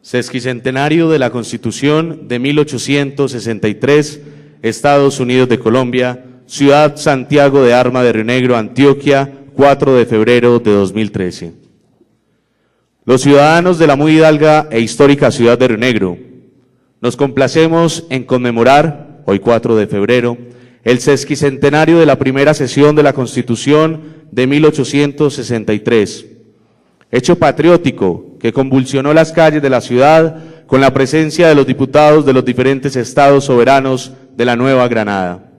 Sesquicentenario de la Constitución de 1863, Estados Unidos de Colombia, Ciudad Santiago de Arma de Río Negro, Antioquia, 4 de febrero de 2013. Los ciudadanos de la muy hidalga e histórica ciudad de Río Negro, nos complacemos en conmemorar, hoy 4 de febrero, el sesquicentenario de la primera sesión de la Constitución de 1863, hecho patriótico que convulsionó las calles de la ciudad con la presencia de los diputados de los diferentes estados soberanos de la Nueva Granada.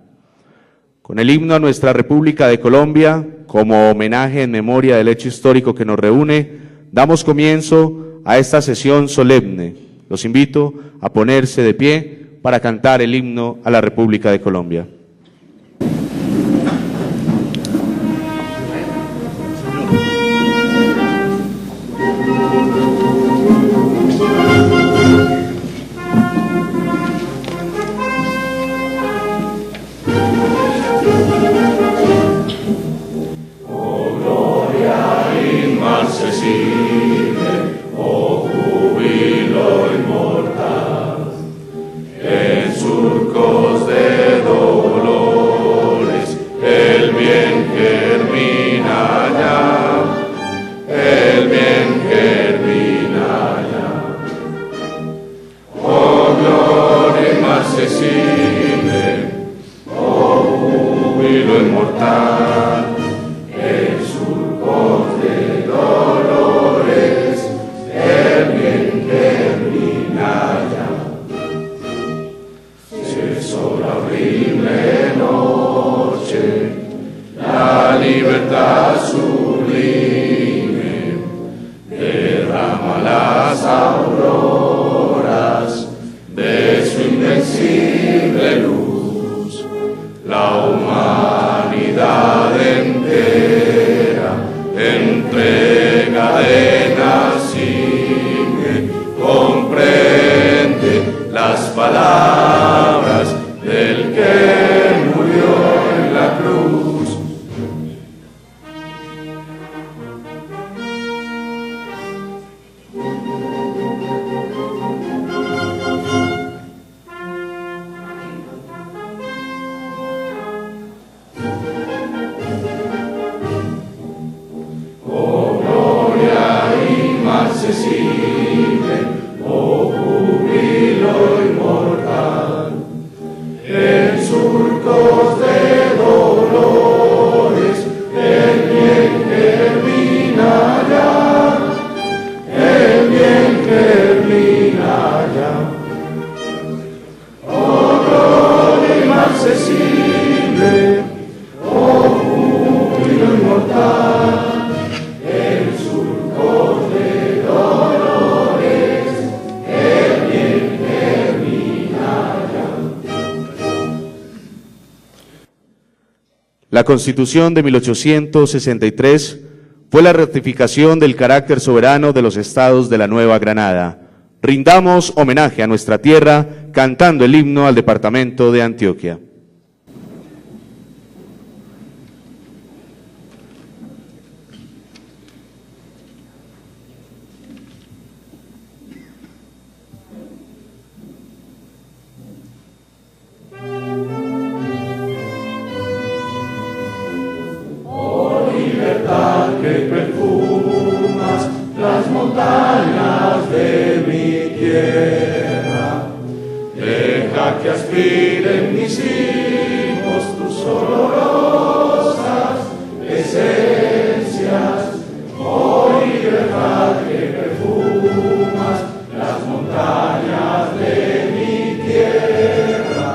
Con el himno a nuestra República de Colombia, como homenaje en memoria del hecho histórico que nos reúne, damos comienzo a esta sesión solemne. Los invito a ponerse de pie para cantar el himno a la República de Colombia. La Constitución de 1863 fue la ratificación del carácter soberano de los estados de la Nueva Granada. Rindamos homenaje a nuestra tierra cantando el himno al departamento de Antioquia. Que aspiren mis hijos tus olorosas esencias, oh libertad que perfumas las montañas de mi tierra.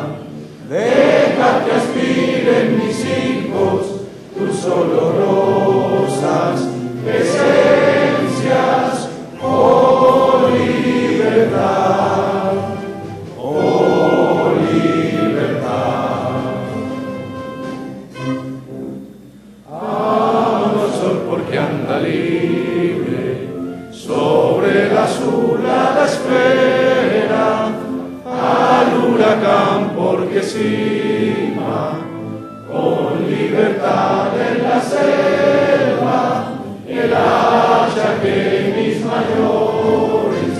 Deja que aspiren mis hijos tus olorosas esencias, oh libertad. Libre sobre la azulada esfera, al huracán porque cima, con libertad en la selva, el hacha que mis mayores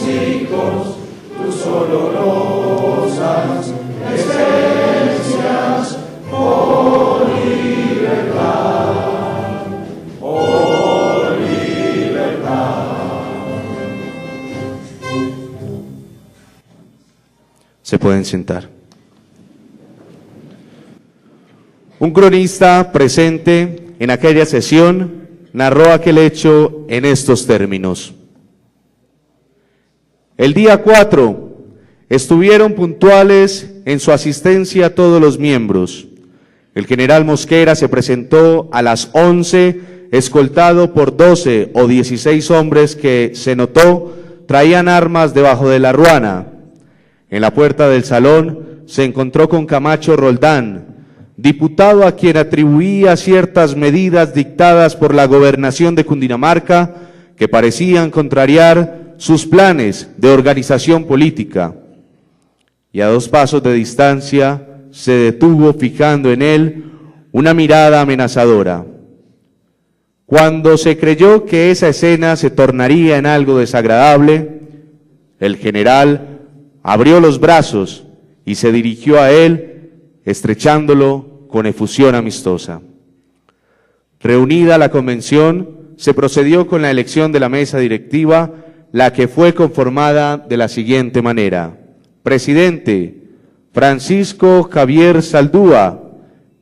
hijos, tus olorosas esencias, oh libertad, oh libertad. Se pueden sentar. Un cronista presente en aquella sesión narró aquel hecho en estos términos. El día 4 estuvieron puntuales en su asistencia todos los miembros. El general Mosquera se presentó a las 11, escoltado por 12 o 16 hombres que, se notó, traían armas debajo de la ruana. En la puerta del salón se encontró con Camacho Roldán, diputado a quien atribuía ciertas medidas dictadas por la gobernación de Cundinamarca que parecían contrariar sus planes de organización política. Y a 2 pasos de distancia se detuvo fijando en él una mirada amenazadora. Cuando se creyó que esa escena se tornaría en algo desagradable, el general abrió los brazos y se dirigió a él, estrechándolo con efusión amistosa. Reunida la convención, se procedió con la elección de la mesa directiva, la que fue conformada de la siguiente manera: presidente, Francisco Javier Saldúa;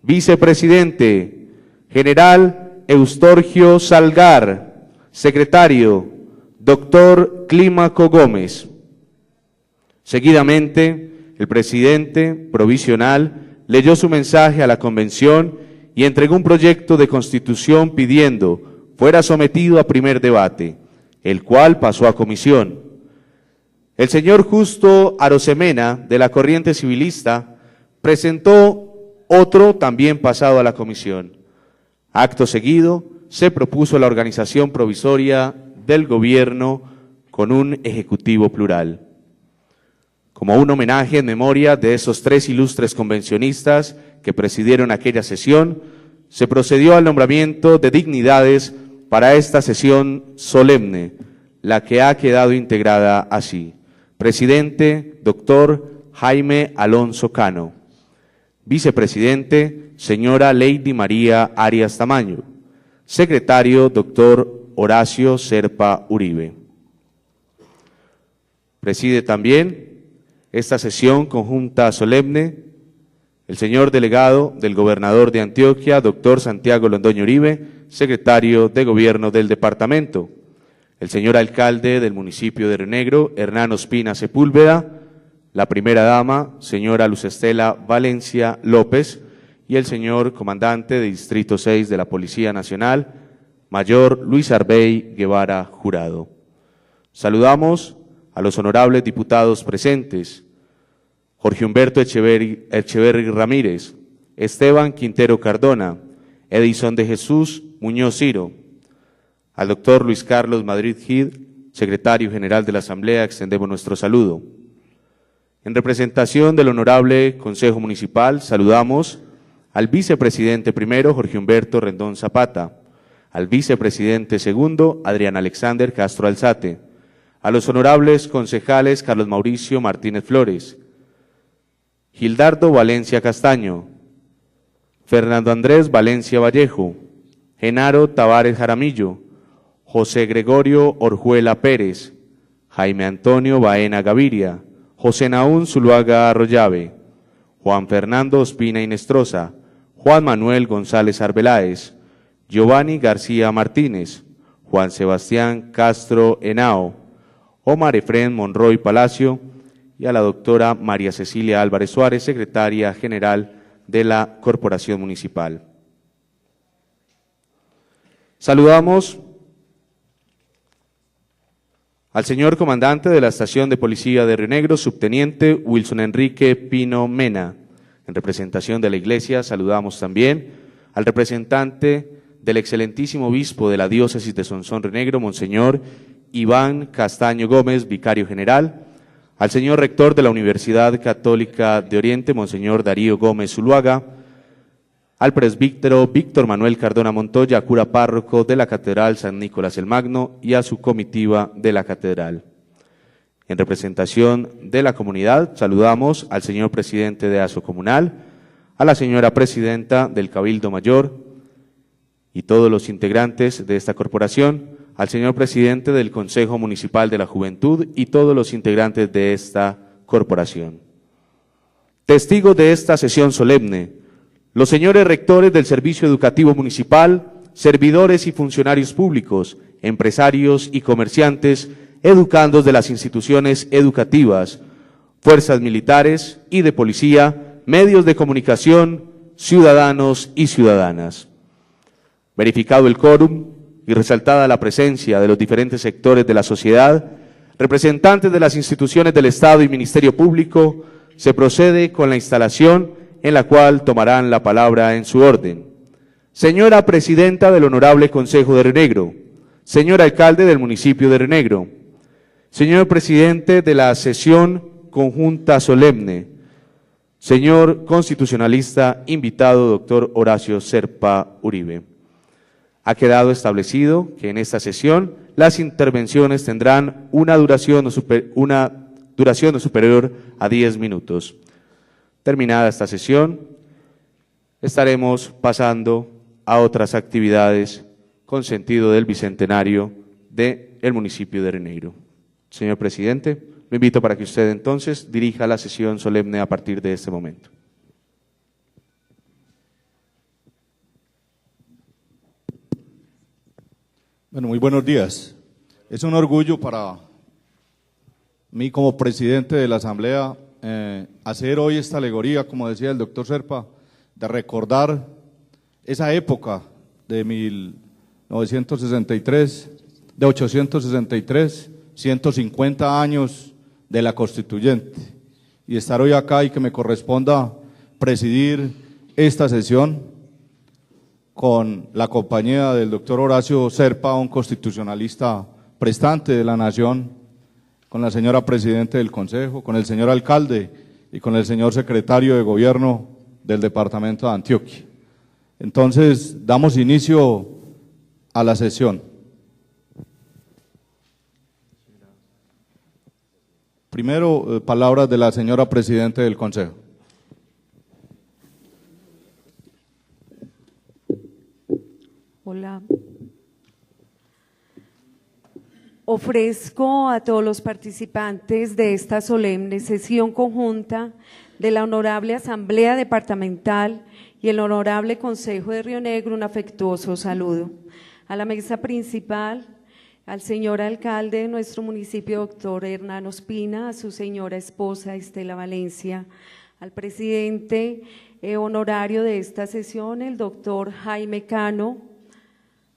vicepresidente, general Eustorgio Salgar; secretario, doctor Clímaco Gómez. Seguidamente, el presidente provisional leyó su mensaje a la convención y entregó un proyecto de constitución pidiendo fuera sometido a primer debate, el cual pasó a comisión. El señor Justo Arosemena, de la corriente civilista, presentó otro también pasado a la comisión. Acto seguido, se propuso la organización provisoria del gobierno con un ejecutivo plural. Como un homenaje en memoria de esos 3 ilustres convencionistas que presidieron aquella sesión, se procedió al nombramiento de dignidades para esta sesión solemne, la que ha quedado integrada así: presidente, doctor Jaime Alonso Cano; vicepresidente, señora Lady María Arias Tamayo; secretario, doctor Horacio Serpa Uribe. Preside también esta sesión conjunta solemne el señor delegado del gobernador de Antioquia, doctor Santiago Londoño Uribe, secretario de Gobierno del departamento; el señor alcalde del municipio de Río Negro, Hernán Ospina Sepúlveda; la primera dama, señora Luz Estela Valencia López; y el señor comandante de Distrito 6 de la Policía Nacional, mayor Luis Arbey Guevara Jurado. Saludamos a los honorables diputados presentes: Jorge Humberto Echeverri Ramírez, Esteban Quintero Cardona, Edison de Jesús Muñoz Ciro. Al doctor Luis Carlos Madrid Gid, secretario general de la Asamblea, extendemos nuestro saludo. En representación del honorable Consejo Municipal, saludamos al vicepresidente primero, Jorge Humberto Rendón Zapata; al vicepresidente segundo, Adrián Alexander Castro Alzate; a los honorables concejales Carlos Mauricio Martínez Flores, Gildardo Valencia Castaño, Fernando Andrés Valencia Vallejo, Genaro Tavares Jaramillo, José Gregorio Orjuela Pérez, Jaime Antonio Baena Gaviria, José Naún Zuluaga Arroyave, Juan Fernando Ospina Inestrosa, Juan Manuel González Arbeláez, Giovanni García Martínez, Juan Sebastián Castro Henao, Omar Efrén Monroy Palacio, y a la doctora María Cecilia Álvarez Suárez, secretaria general de la Corporación Municipal. Saludamos al señor comandante de la Estación de Policía de Río Negro, subteniente Wilson Enrique Pino Mena. En representación de la Iglesia, saludamos también al representante del excelentísimo obispo de la diócesis de Sonsón Río Negro, Monseñor Iván Castaño Gómez, vicario general; al señor rector de la Universidad Católica de Oriente, Monseñor Darío Gómez Zuluaga; al presbítero Víctor Manuel Cardona Montoya, cura párroco de la Catedral San Nicolás el Magno, y a su comitiva de la Catedral. En representación de la comunidad, saludamos al señor presidente de ASO Comunal, a la señora presidenta del Cabildo Mayor y todos los integrantes de esta corporación, al señor presidente del Consejo Municipal de la Juventud y todos los integrantes de esta corporación. Testigos de esta sesión solemne, los señores rectores del Servicio Educativo Municipal, servidores y funcionarios públicos, empresarios y comerciantes, educandos de las instituciones educativas, fuerzas militares y de policía, medios de comunicación, ciudadanos y ciudadanas. Verificado el quórum y resaltada la presencia de los diferentes sectores de la sociedad, representantes de las instituciones del Estado y Ministerio Público, se procede con la instalación en la cual tomarán la palabra en su orden. Señora Presidenta del Honorable Consejo de Río Negro, señor Alcalde del municipio de Río Negro, señor Presidente de la Sesión Conjunta Solemne, señor Constitucionalista invitado, doctor Horacio Serpa Uribe. Ha quedado establecido que en esta sesión las intervenciones tendrán una duración no superior a 10 minutos. Terminada esta sesión, estaremos pasando a otras actividades con sentido del bicentenario del municipio de Río Negro. Señor presidente, lo invito para que usted entonces dirija la sesión solemne a partir de este momento. Bueno, muy buenos días. Es un orgullo para mí como presidente de la Asamblea hacer hoy esta alegoría, como decía el doctor Serpa, de recordar esa época de 1963, de 863, 150 años de la Constituyente, y estar hoy acá y que me corresponda presidir esta sesión con la compañía del doctor Horacio Serpa, un constitucionalista prestante de la Nación, con la señora Presidente del Consejo, con el señor Alcalde y con el señor Secretario de Gobierno del Departamento de Antioquia. Entonces, damos inicio a la sesión. Primero, palabras de la señora Presidente del Consejo. Hola. Ofrezco a todos los participantes de esta solemne sesión conjunta de la Honorable Asamblea Departamental y el Honorable Consejo de Río Negro un afectuoso saludo. A la mesa principal, al señor alcalde de nuestro municipio, doctor Hernán Ospina, a su señora esposa Estela Valencia, al presidente honorario de esta sesión, el doctor Jaime Cano,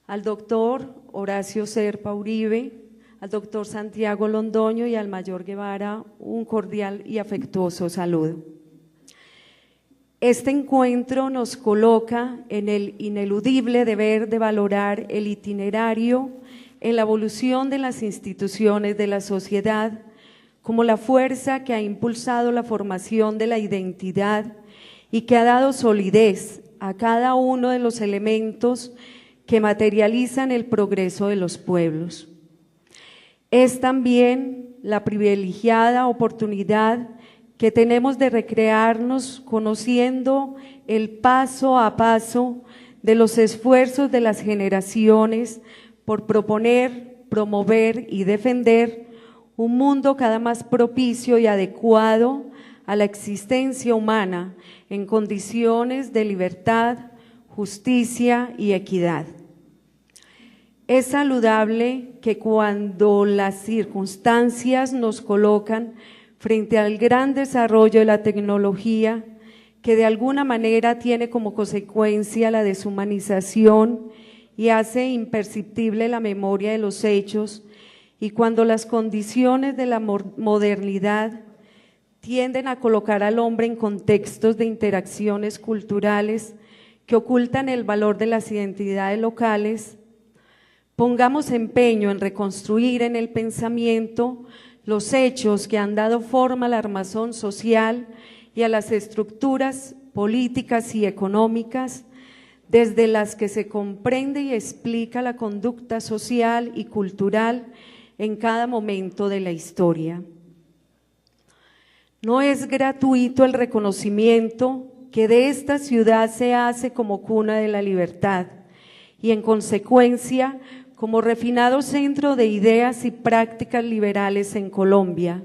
al doctor Horacio Serpa Uribe, al doctor Santiago Londoño y al mayor Guevara, un cordial y afectuoso saludo. Este encuentro nos coloca en el ineludible deber de valorar el itinerario en la evolución de las instituciones de la sociedad como la fuerza que ha impulsado la formación de la identidad y que ha dado solidez a cada uno de los elementos que materializan el progreso de los pueblos. Es también la privilegiada oportunidad que tenemos de recrearnos conociendo el paso a paso de los esfuerzos de las generaciones por proponer, promover y defender un mundo cada más propicio y adecuado a la existencia humana en condiciones de libertad, justicia y equidad. Es saludable que cuando las circunstancias nos colocan frente al gran desarrollo de la tecnología, que de alguna manera tiene como consecuencia la deshumanización y hace imperceptible la memoria de los hechos, y cuando las condiciones de la modernidad tienden a colocar al hombre en contextos de interacciones culturales que ocultan el valor de las identidades locales, pongamos empeño en reconstruir en el pensamiento los hechos que han dado forma al armazón social y a las estructuras políticas y económicas desde las que se comprende y explica la conducta social y cultural en cada momento de la historia. No es gratuito el reconocimiento que de esta ciudad se hace como cuna de la libertad y en consecuencia como refinado centro de ideas y prácticas liberales en Colombia.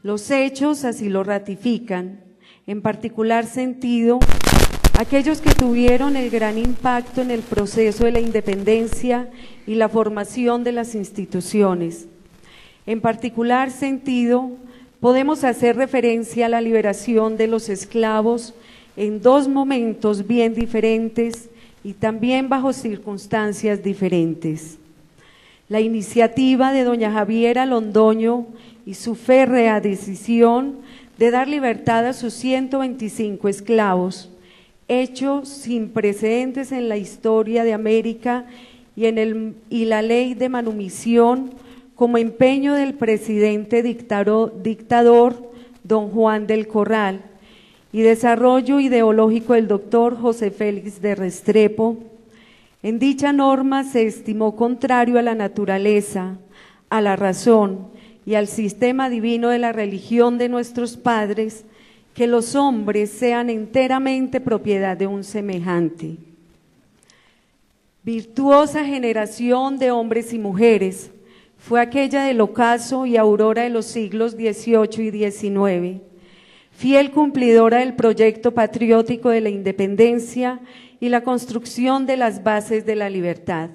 Los hechos así lo ratifican, en particular sentido, aquellos que tuvieron el gran impacto en el proceso de la independencia y la formación de las instituciones. En particular sentido, podemos hacer referencia a la liberación de los esclavos en dos momentos bien diferentes y también bajo circunstancias diferentes. La iniciativa de doña Javiera Londoño y su férrea decisión de dar libertad a sus 125 esclavos, hecho sin precedentes en la historia de América y la ley de manumisión como empeño del presidente dictador don Juan del Corral y desarrollo ideológico del doctor José Félix de Restrepo. En dicha norma se estimó contrario a la naturaleza, a la razón y al sistema divino de la religión de nuestros padres que los hombres sean enteramente propiedad de un semejante. Virtuosa generación de hombres y mujeres fue aquella del ocaso y aurora de los siglos XVIII y XIX, fiel cumplidora del proyecto patriótico de la independencia y la construcción de las bases de la libertad.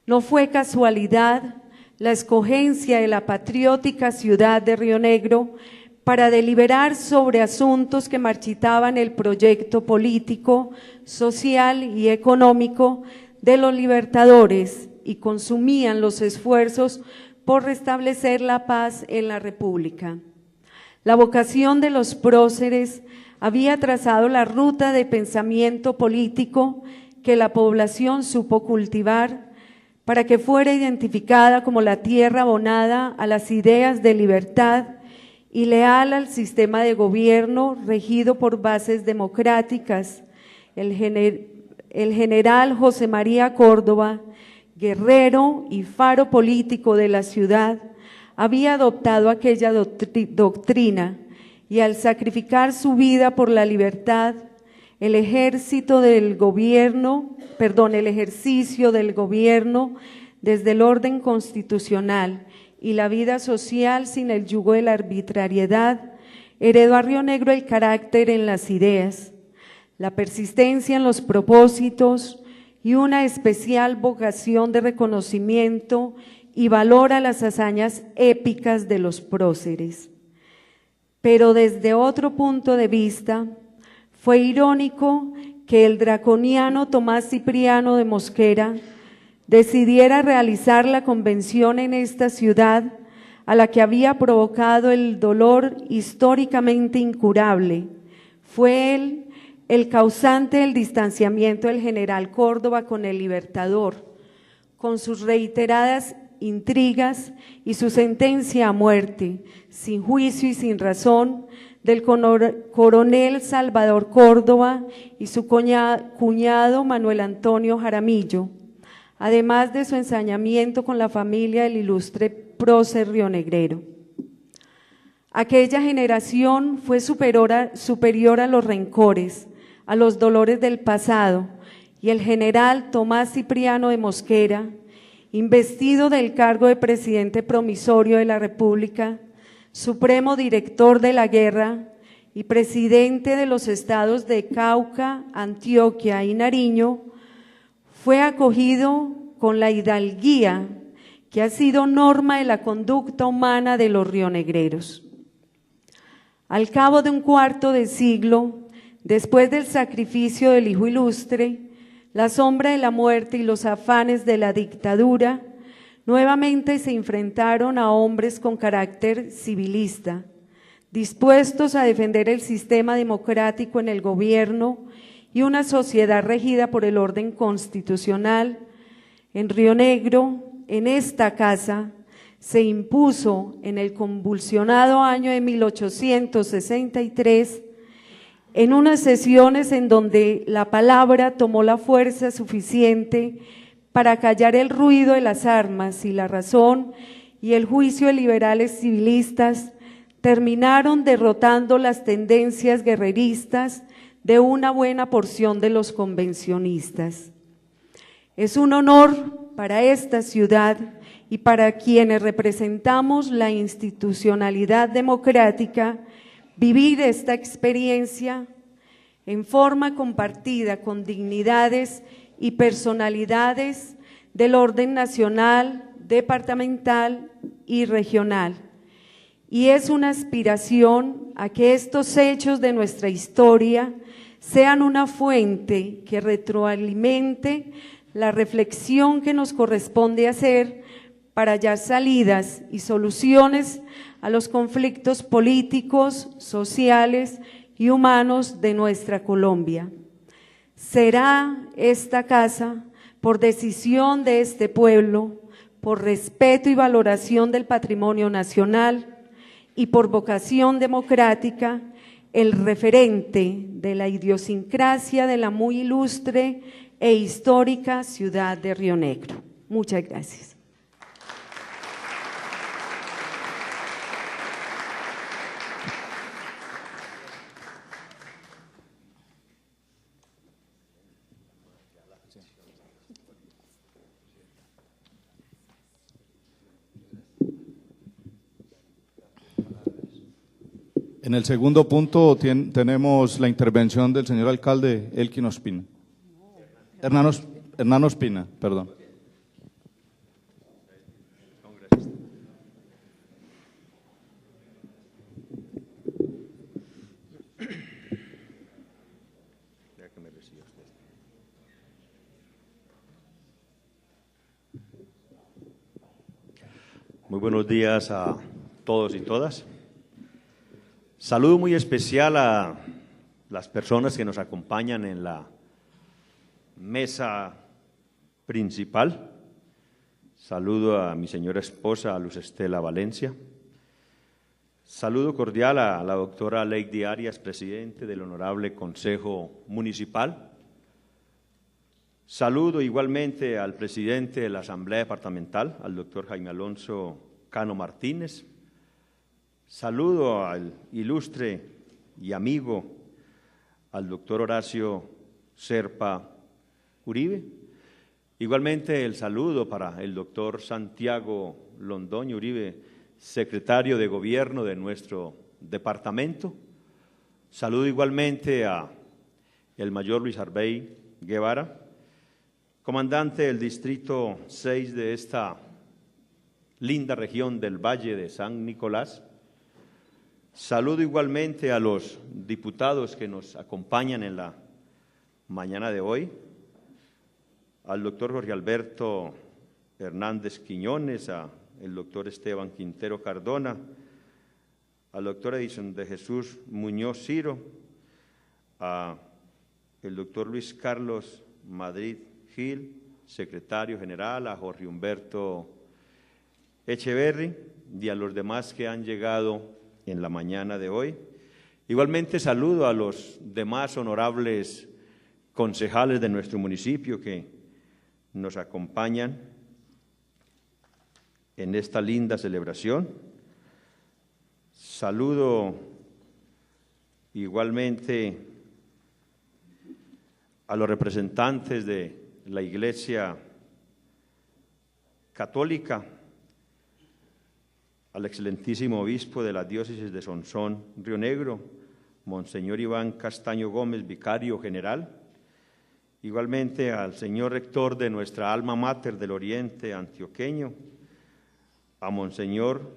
No fue casualidad la escogencia de la patriótica ciudad de Río Negro para deliberar sobre asuntos que marchitaban el proyecto político, social y económico de los libertadores y consumían los esfuerzos por restablecer la paz en la República. La vocación de los próceres había trazado la ruta de pensamiento político que la población supo cultivar para que fuera identificada como la tierra abonada a las ideas de libertad y leal al sistema de gobierno regido por bases democráticas. El general José María Córdoba, guerrero y faro político de la ciudad, había adoptado aquella doctrina y al sacrificar su vida por la libertad, el ejercicio del gobierno desde el orden constitucional y la vida social sin el yugo de la arbitrariedad, heredó a Río Negro el carácter en las ideas, la persistencia en los propósitos y una especial vocación de reconocimiento y valor a las hazañas épicas de los próceres. Pero desde otro punto de vista, fue irónico que el draconiano Tomás Cipriano de Mosquera decidiera realizar la convención en esta ciudad a la que había provocado el dolor históricamente incurable. Fue él el causante del distanciamiento del general Córdoba con el Libertador, con sus reiteradas intrigas y su sentencia a muerte, sin juicio y sin razón, del coronel Salvador Córdoba y su cuñado Manuel Antonio Jaramillo, además de su ensañamiento con la familia del ilustre prócer rionegrero. Aquella generación fue superior a los rencores, a los dolores del pasado, y el general Tomás Cipriano de Mosquera, investido del cargo de presidente promisorio de la República, supremo director de la guerra y presidente de los estados de Cauca, Antioquia y Nariño, fue acogido con la hidalguía que ha sido norma de la conducta humana de los rionegreros. Al cabo de un cuarto de siglo, después del sacrificio del hijo ilustre, la sombra de la muerte y los afanes de la dictadura, nuevamente se enfrentaron a hombres con carácter civilista, dispuestos a defender el sistema democrático en el gobierno y una sociedad regida por el orden constitucional. En Río Negro, en esta casa, se impuso en el convulsionado año de 1863, en unas sesiones en donde la palabra tomó la fuerza suficiente para callar el ruido de las armas y la razón y el juicio de liberales civilistas terminaron derrotando las tendencias guerreristas de una buena porción de los convencionistas. Es un honor para esta ciudad y para quienes representamos la institucionalidad democrática vivir esta experiencia en forma compartida con dignidades y personalidades del orden nacional, departamental y regional. Y es una aspiración a que estos hechos de nuestra historia sean una fuente que retroalimente la reflexión que nos corresponde hacer para hallar salidas y soluciones a los conflictos políticos, sociales y humanos de nuestra Colombia. Será esta casa, por decisión de este pueblo, por respeto y valoración del patrimonio nacional y por vocación democrática, el referente de la idiosincrasia de la muy ilustre e histórica ciudad de Río Negro. Muchas gracias. En el segundo punto tenemos la intervención del señor alcalde Elkin Ospina. Hernán Ospina, perdón. Muy buenos días a todos y todas. Saludo muy especial a las personas que nos acompañan en la mesa principal. Saludo a mi señora esposa, a Luz Estela Valencia. Saludo cordial a la doctora Lady Arias, presidente del Honorable Consejo Municipal. Saludo igualmente al presidente de la Asamblea Departamental, al doctor Jaime Alonso Cano Martínez. Saludo al ilustre y amigo, al doctor Horacio Serpa Uribe. Igualmente el saludo para el doctor Santiago Londoño Uribe, secretario de Gobierno de nuestro departamento. Saludo igualmente a el mayor Luis Arbey Guevara, comandante del Distrito 6 de esta linda región del Valle de San Nicolás. Saludo igualmente a los diputados que nos acompañan en la mañana de hoy, al doctor Jorge Alberto Hernández Quiñones, al doctor Esteban Quintero Cardona, al doctor Edison de Jesús Muñoz Ciro, al doctor Luis Carlos Madrid Gil, secretario general, a Jorge Humberto Echeverri y a los demás que han llegado en la mañana de hoy. Igualmente saludo a los demás honorables concejales de nuestro municipio que nos acompañan en esta linda celebración. Saludo igualmente a los representantes de la Iglesia Católica, al excelentísimo obispo de la diócesis de Sonsón, Río Negro, Monseñor Iván Castaño Gómez, vicario general, igualmente al señor rector de nuestra alma mater del Oriente Antioqueño, a Monseñor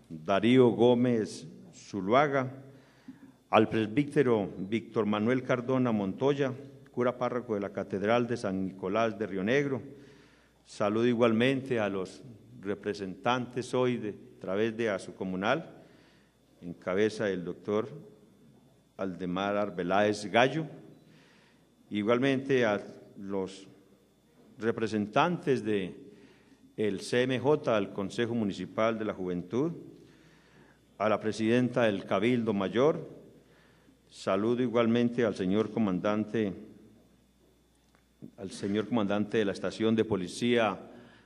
Darío Gómez Zuluaga, al presbítero Víctor Manuel Cardona Montoya, cura párroco de la Catedral de San Nicolás de Río Negro. Saludo igualmente a los representantes hoy a través de ASU Comunal, en cabeza del doctor Aldemar Arbeláez Gallo, igualmente a los representantes del CMJ, al Consejo Municipal de la Juventud, a la presidenta del Cabildo Mayor. Saludo igualmente al señor comandante de la Estación de Policía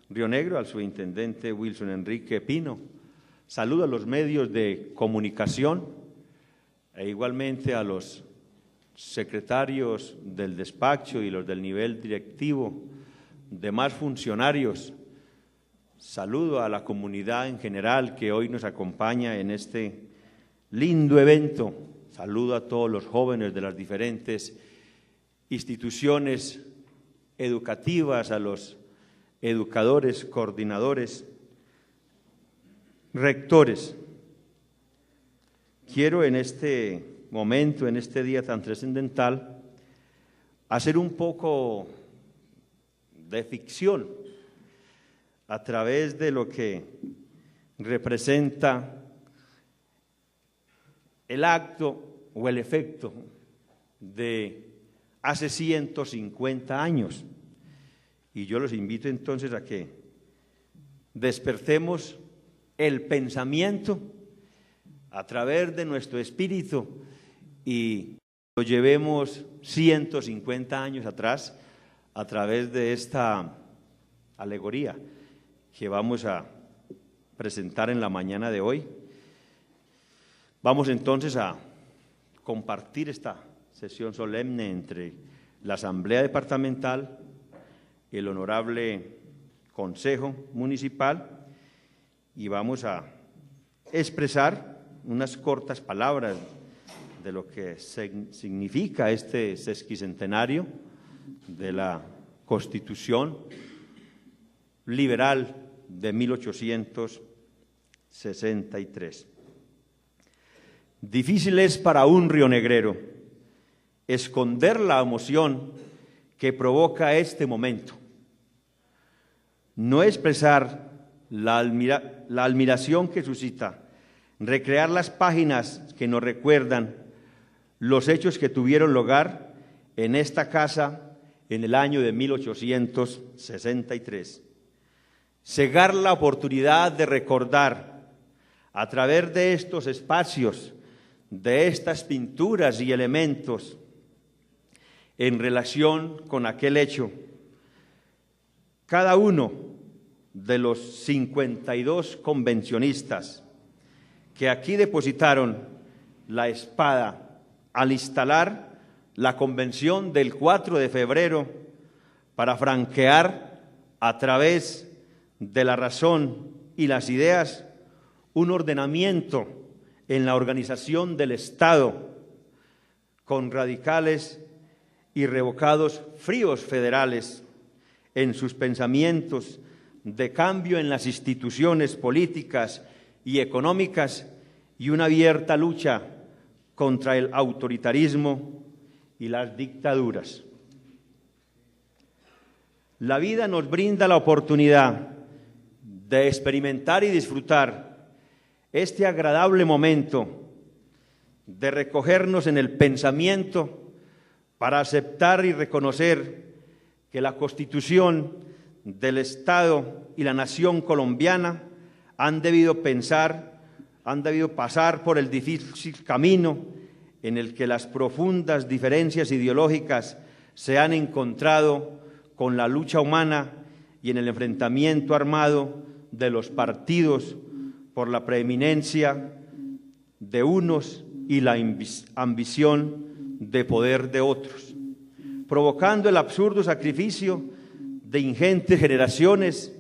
Río Negro, al subintendente Wilson Enrique Pino. Saludo a los medios de comunicación e igualmente a los secretarios del despacho y los del nivel directivo, demás funcionarios. Saludo a la comunidad en general que hoy nos acompaña en este lindo evento. Saludo a todos los jóvenes de las diferentes instituciones educativas, a los educadores, coordinadores, rectores. Quiero en este momento, en este día tan trascendental, hacer un poco de ficción a través de lo que representa el acto o el efecto de hace 150 años. Y yo los invito entonces a que despertemos el pensamiento a través de nuestro espíritu y lo llevemos 150 años atrás a través de esta alegoría que vamos a presentar en la mañana de hoy. Vamos entonces a compartir esta sesión solemne entre la Asamblea Departamental y el Honorable Consejo Municipal y vamos a expresar unas cortas palabras de lo que significa este sesquicentenario de la Constitución Liberal de 1863. Difícil es para un rionegrero esconder la emoción que provoca este momento, no expresar la admiración que suscita, recrear las páginas que nos recuerdan los hechos que tuvieron lugar en esta casa en el año de 1863. Cegar la oportunidad de recordar a través de estos espacios, de estas pinturas y elementos en relación con aquel hecho. Cada uno de los 52 convencionistas que aquí depositaron la espada al instalar la convención del 4 de febrero para franquear a través de la razón y las ideas un ordenamiento en la organización del Estado con radicales y revocados fríos federales en sus pensamientos de cambio en las instituciones políticas y económicas y una abierta lucha contra el autoritarismo y las dictaduras. La vida nos brinda la oportunidad de experimentar y disfrutar este agradable momento, de recogernos en el pensamiento para aceptar y reconocer que la Constitución del Estado y la nación colombiana han debido pasar por el difícil camino en el que las profundas diferencias ideológicas se han encontrado con la lucha humana y en el enfrentamiento armado de los partidos por la preeminencia de unos y la ambición de poder de otros, provocando el absurdo sacrificio de ingentes generaciones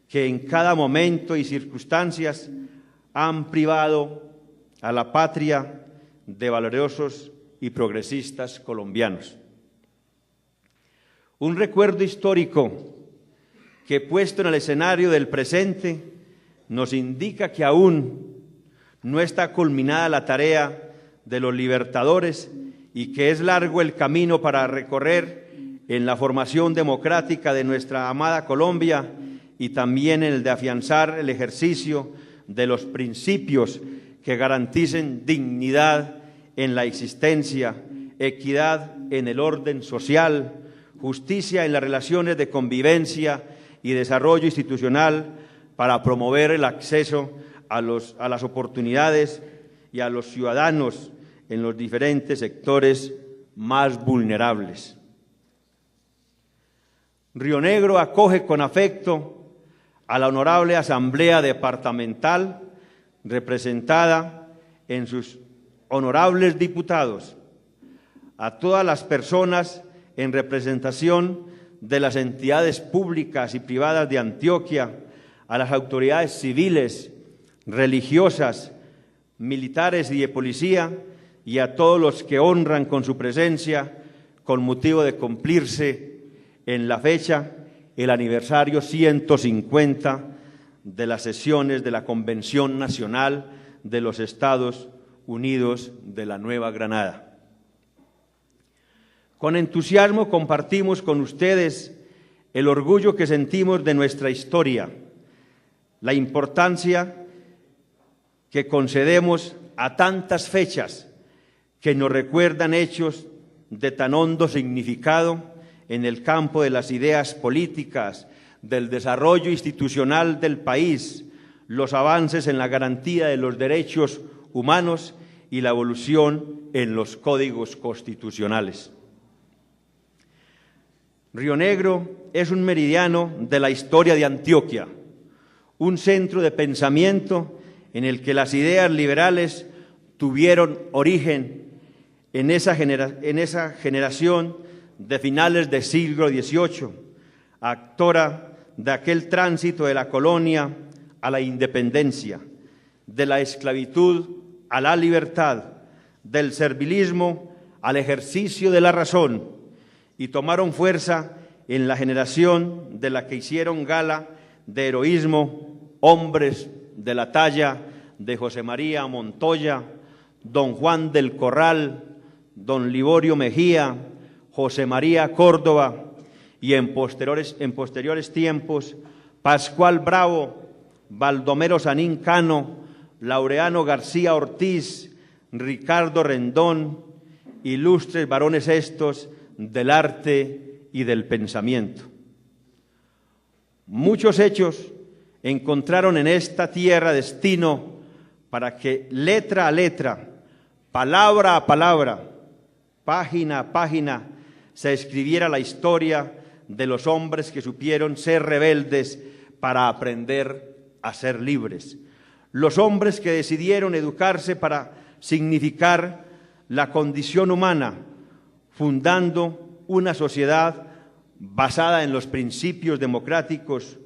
que en cada momento y circunstancias han privado a la patria de valorosos y progresistas colombianos. Un recuerdo histórico que, puesto en el escenario del presente, nos indica que aún no está culminada la tarea de los libertadores y que es largo el camino para recorrer en la formación democrática de nuestra amada Colombia y también en el de afianzar el ejercicio de los principios que garanticen dignidad en la existencia, equidad en el orden social, justicia en las relaciones de convivencia y desarrollo institucional para promover el acceso a las oportunidades y a los ciudadanos en los diferentes sectores más vulnerables. Rionegro acoge con afecto a la Honorable Asamblea Departamental representada en sus honorables diputados, a todas las personas en representación de las entidades públicas y privadas de Antioquia, a las autoridades civiles, religiosas, militares y de policía, y a todos los que honran con su presencia con motivo de cumplirse en la fecha el aniversario 150 de las sesiones de la Convención Nacional de los Estados Unidos de la Nueva Granada. Con entusiasmo compartimos con ustedes el orgullo que sentimos de nuestra historia, la importancia que concedemos a tantas fechas que nos recuerdan hechos de tan hondo significado en el campo de las ideas políticas, del desarrollo institucional del país, los avances en la garantía de los derechos humanos y la evolución en los códigos constitucionales. Río Negro es un meridiano de la historia de Antioquia, un centro de pensamiento en el que las ideas liberales tuvieron origen en esa generación de finales del siglo XVIII, actora de aquel tránsito de la colonia a la independencia, de la esclavitud a la libertad, del servilismo al ejercicio de la razón, y tomaron fuerza en la generación de la que hicieron gala de heroísmo hombres de la talla de José María Montoya, don Juan del Corral, don Liborio Mejía, José María Córdoba y en posteriores tiempos Pascual Bravo, Baldomero Sanín Cano, Laureano García Ortiz, Ricardo Rendón, ilustres varones estos del arte y del pensamiento. Muchos hechos encontraron en esta tierra destino para que letra a letra, palabra a palabra, página a página, se escribiera la historia de los hombres que supieron ser rebeldes para aprender a ser libres. Los hombres que decidieron educarse para significar la condición humana, fundando una sociedad basada en los principios democráticos.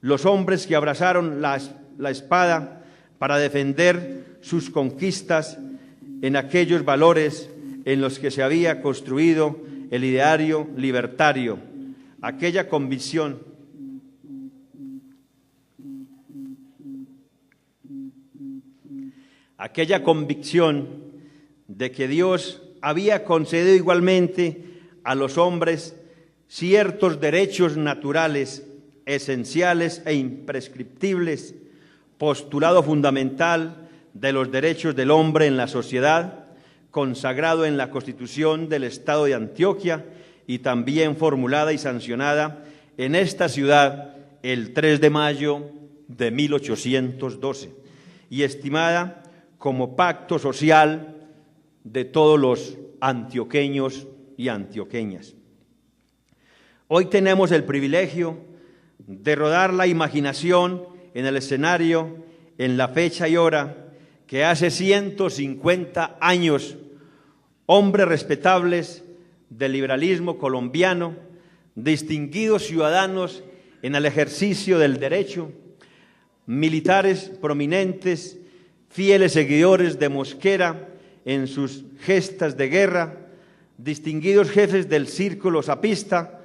Los hombres que abrazaron la espada para defender sus conquistas en aquellos valores en los que se había construido el ideario libertario, aquella convicción de que Dios había concedido igualmente a los hombres ciertos derechos naturales, esenciales e imprescriptibles, postulado fundamental de los derechos del hombre en la sociedad, consagrado en la Constitución del Estado de Antioquia y también formulada y sancionada en esta ciudad el 3 de mayo de 1812 y estimada como pacto social de todos los antioqueños y antioqueñas. Hoy tenemos el privilegio de rodar la imaginación en el escenario, en la fecha y hora que hace 150 años, hombres respetables del liberalismo colombiano, distinguidos ciudadanos en el ejercicio del derecho, militares prominentes, fieles seguidores de Mosquera en sus gestas de guerra, distinguidos jefes del círculo zapista,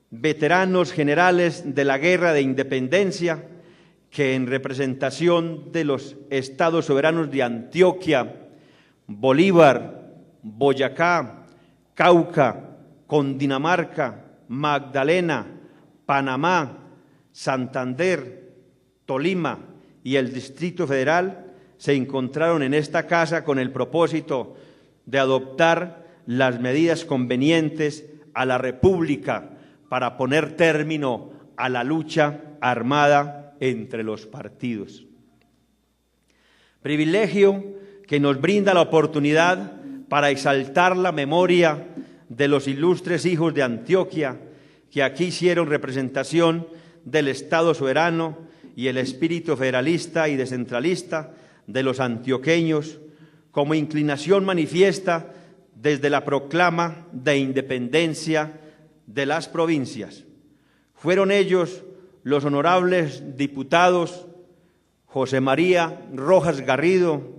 veteranos generales de la guerra de independencia, que en representación de los estados soberanos de Antioquia, Bolívar, Boyacá, Cauca, Cundinamarca, Magdalena, Panamá, Santander, Tolima y el Distrito Federal se encontraron en esta casa con el propósito de adoptar las medidas convenientes a la República para poner término a la lucha armada entre los partidos. Privilegio que nos brinda la oportunidad para exaltar la memoria de los ilustres hijos de Antioquia que aquí hicieron representación del Estado soberano y el espíritu federalista y descentralista de los antioqueños, como inclinación manifiesta desde la proclama de independencia de las provincias. Fueron ellos los honorables diputados José María Rojas Garrido,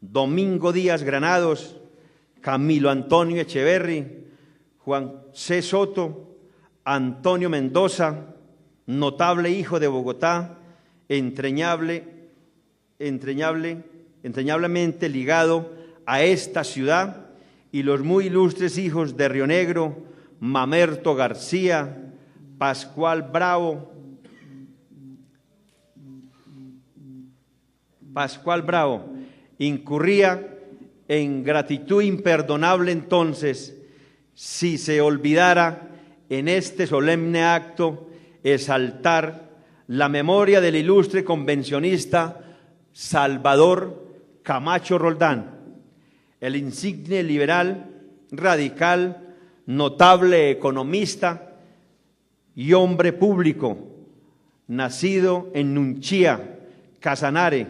Domingo Díaz Granados, Camilo Antonio Echeverri, Juan C. Soto, Antonio Mendoza, notable hijo de Bogotá, entrañablemente ligado a esta ciudad, y los muy ilustres hijos de Río Negro, Mamerto García, Pascual Bravo, incurría en gratitud imperdonable entonces si se olvidara en este solemne acto exaltar la memoria del ilustre convencionista Salvador Camacho Roldán, el insigne liberal, radical, notable economista y hombre público, nacido en Nunchía, Casanare,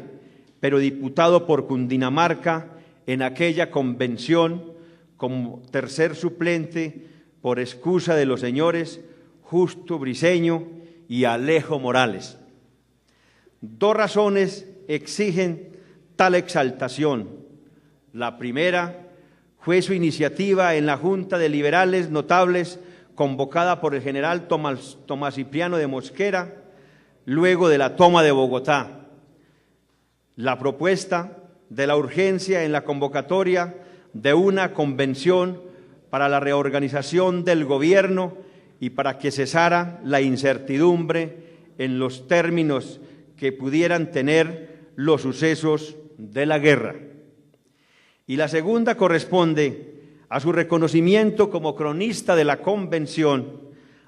pero diputado por Cundinamarca en aquella convención como tercer suplente por excusa de los señores Justo Briceño y Alejo Morales. Dos razones exigen tal exaltación. La primera fue su iniciativa en la Junta de Liberales Notables convocada por el general Tomás Cipriano de Mosquera luego de la toma de Bogotá. La propuesta de la urgencia en la convocatoria de una convención para la reorganización del gobierno y para que cesara la incertidumbre en los términos que pudieran tener los sucesos de la guerra. Y la segunda corresponde a su reconocimiento como cronista de la convención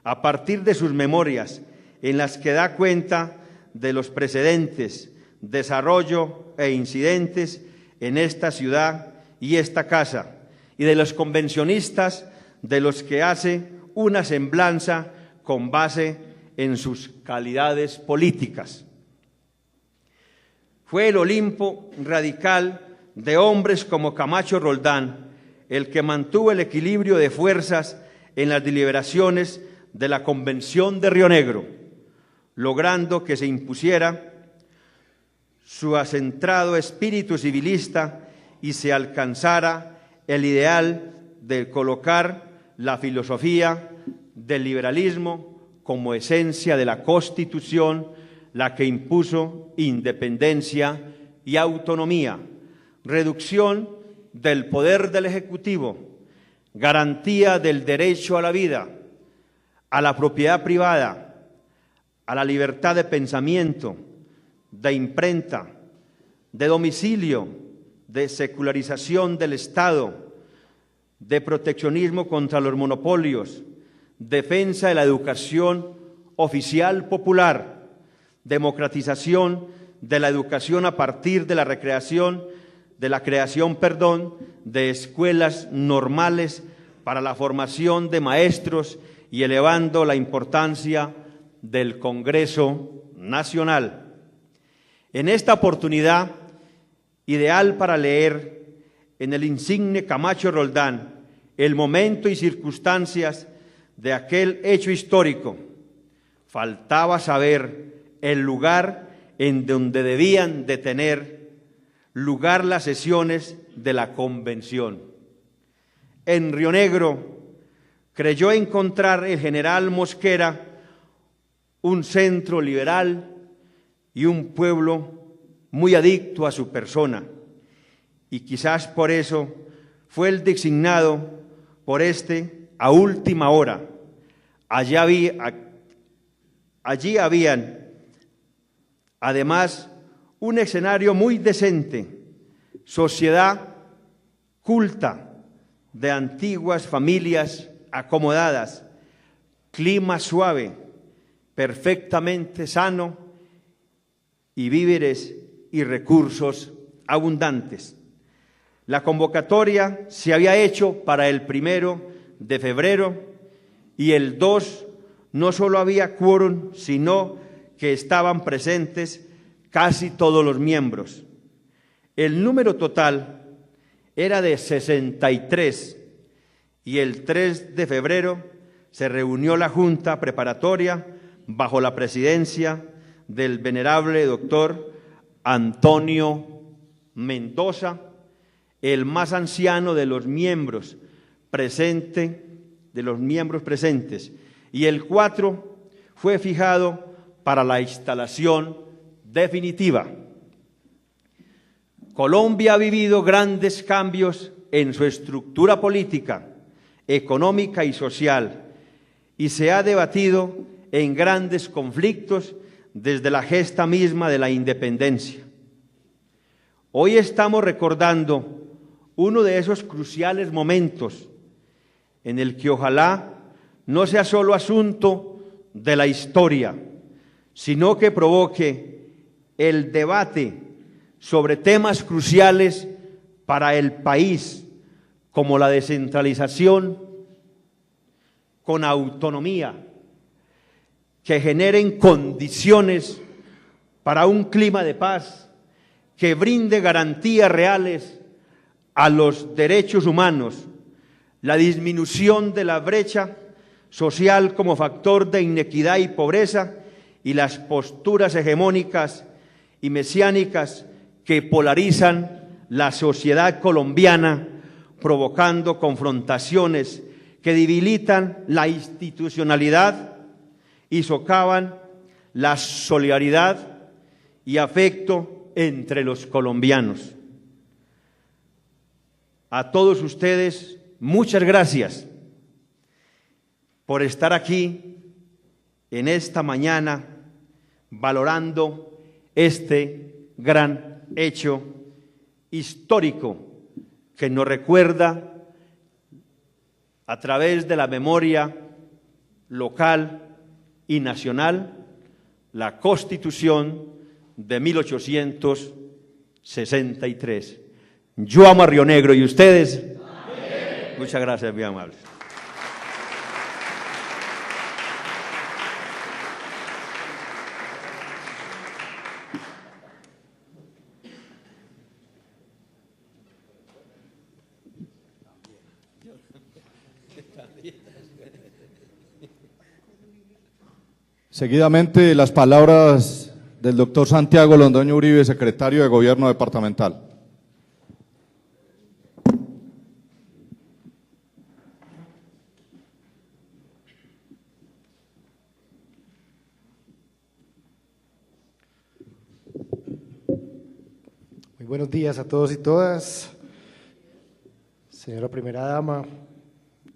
a partir de sus memorias, en las que da cuenta de los precedentes, desarrollo e incidentes en esta ciudad y esta casa, y de los convencionistas de los que hace una semblanza con base en sus calidades políticas. Fue el Olimpo radical de hombres como Camacho Roldán el que mantuvo el equilibrio de fuerzas en las deliberaciones de la Convención de Río Negro, logrando que se impusiera su acentrado espíritu civilista y se alcanzara el ideal de colocar la filosofía del liberalismo como esencia de la Constitución, la que impuso independencia y autonomía, reducción del poder del Ejecutivo, garantía del derecho a la vida, a la propiedad privada, a la libertad de pensamiento, de imprenta, de domicilio, de secularización del Estado, de proteccionismo contra los monopolios, defensa de la educación oficial popular, democratización de la educación a partir de la creación de escuelas normales para la formación de maestros y elevando la importancia del Congreso Nacional. En esta oportunidad, ideal para leer en el insigne Camacho Roldán el momento y circunstancias de aquel hecho histórico, faltaba saber el lugar en donde debían de tener lugar las sesiones de la convención. En Río Negro creyó encontrar el general Mosquera un centro liberal y un pueblo muy adicto a su persona, y quizás por eso fue el designado por a última hora. Allí habían, además, un escenario muy decente, sociedad culta de antiguas familias acomodadas, clima suave, perfectamente sano y víveres y recursos abundantes. La convocatoria se había hecho para el 1 de febrero y el 2 no solo había quórum, sino que estaban presentes casi todos los miembros. El número total era de 63 y el 3 de febrero se reunió la Junta Preparatoria bajo la presidencia del venerable doctor Antonio Mendoza, el más anciano de los miembros presentes, y el 4 fue fijado para la instalación definitiva. Colombia ha vivido grandes cambios en su estructura política, económica y social, y se ha debatido en grandes conflictos desde la gesta misma de la independencia. Hoy estamos recordando uno de esos cruciales momentos en el que ojalá no sea solo asunto de la historia, sino que provoque el debate sobre temas cruciales para el país, como la descentralización con autonomía, que generen condiciones para un clima de paz, que brinde garantías reales a los derechos humanos, la disminución de la brecha social como factor de inequidad y pobreza, y las posturas hegemónicas y mesiánicas que polarizan la sociedad colombiana, provocando confrontaciones que debilitan la institucionalidad y socavan la solidaridad y afecto entre los colombianos. A todos ustedes, muchas gracias por estar aquí en esta mañana valorando este gran hecho histórico que nos recuerda a través de la memoria local y nacional la Constitución de 1863. Yo amo a Río Negro, ¿y ustedes? Amén. Muchas gracias, bien amables. Seguidamente, las palabras del doctor Santiago Londoño Uribe, secretario de Gobierno Departamental. Muy buenos días a todos y todas. Señora Primera Dama,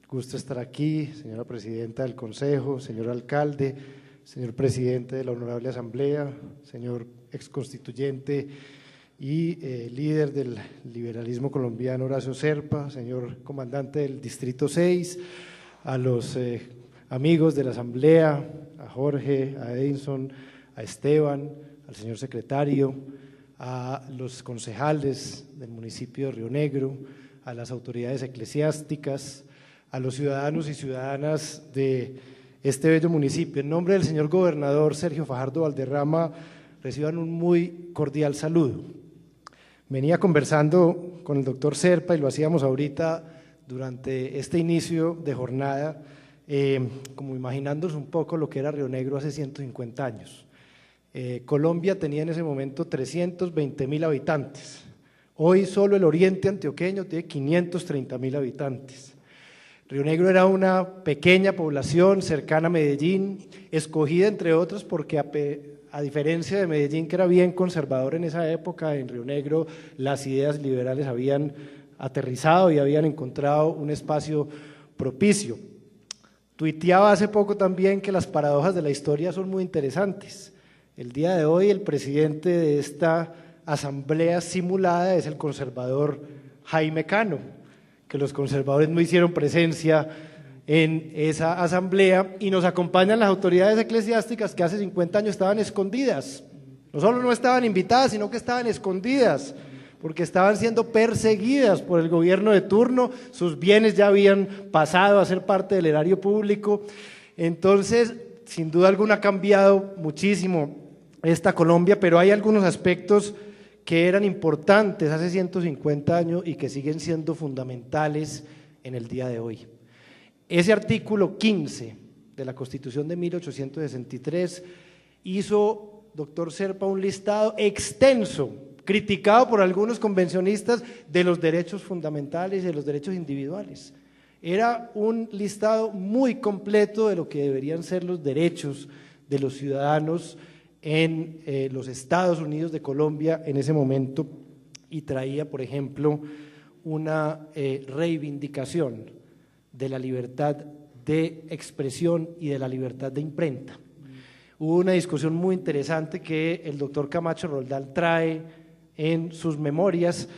gusto estar aquí. Señora Presidenta del Consejo, señor Alcalde, señor Presidente de la Honorable Asamblea, señor exconstituyente y líder del liberalismo colombiano Horacio Serpa, señor comandante del Distrito 6, a los amigos de la Asamblea, a Jorge, a Edinson, a Esteban, al señor secretario, a los concejales del municipio de Río Negro, a las autoridades eclesiásticas, a los ciudadanos y ciudadanas de este bello municipio. En nombre del señor gobernador Sergio Fajardo Valderrama, reciban un muy cordial saludo. Venía conversando con el doctor Serpa, y lo hacíamos ahorita durante este inicio de jornada, como imaginándonos un poco lo que era Río Negro hace 150 años. Colombia tenía en ese momento 320.000 habitantes. Hoy solo el oriente antioqueño tiene 530.000 habitantes. Río Negro era una pequeña población cercana a Medellín, escogida entre otras porque a diferencia de Medellín, que era bien conservador en esa época, en Río Negro las ideas liberales habían aterrizado y habían encontrado un espacio propicio. Tuiteaba hace poco también que las paradojas de la historia son muy interesantes. El día de hoy el presidente de esta asamblea simulada es el conservador Jaime Cano, que los conservadores no hicieron presencia en esa asamblea, y nos acompañan las autoridades eclesiásticas que hace 50 años estaban escondidas. No solo no estaban invitadas, sino que estaban escondidas, porque estaban siendo perseguidas por el gobierno de turno, sus bienes ya habían pasado a ser parte del erario público. Entonces sin duda alguna ha cambiado muchísimo esta Colombia, pero hay algunos aspectos que eran importantes hace 150 años y que siguen siendo fundamentales en el día de hoy. Ese artículo 15 de la Constitución de 1863 hizo, doctor Zerpa, un listado extenso, criticado por algunos convencionistas, de los derechos fundamentales y de los derechos individuales. Era un listado muy completo de lo que deberían ser los derechos de los ciudadanos en los Estados Unidos de Colombia en ese momento, y traía, por ejemplo, una reivindicación de la libertad de expresión y de la libertad de imprenta. Hubo una discusión muy interesante que el doctor Camacho Roldán trae en sus memorias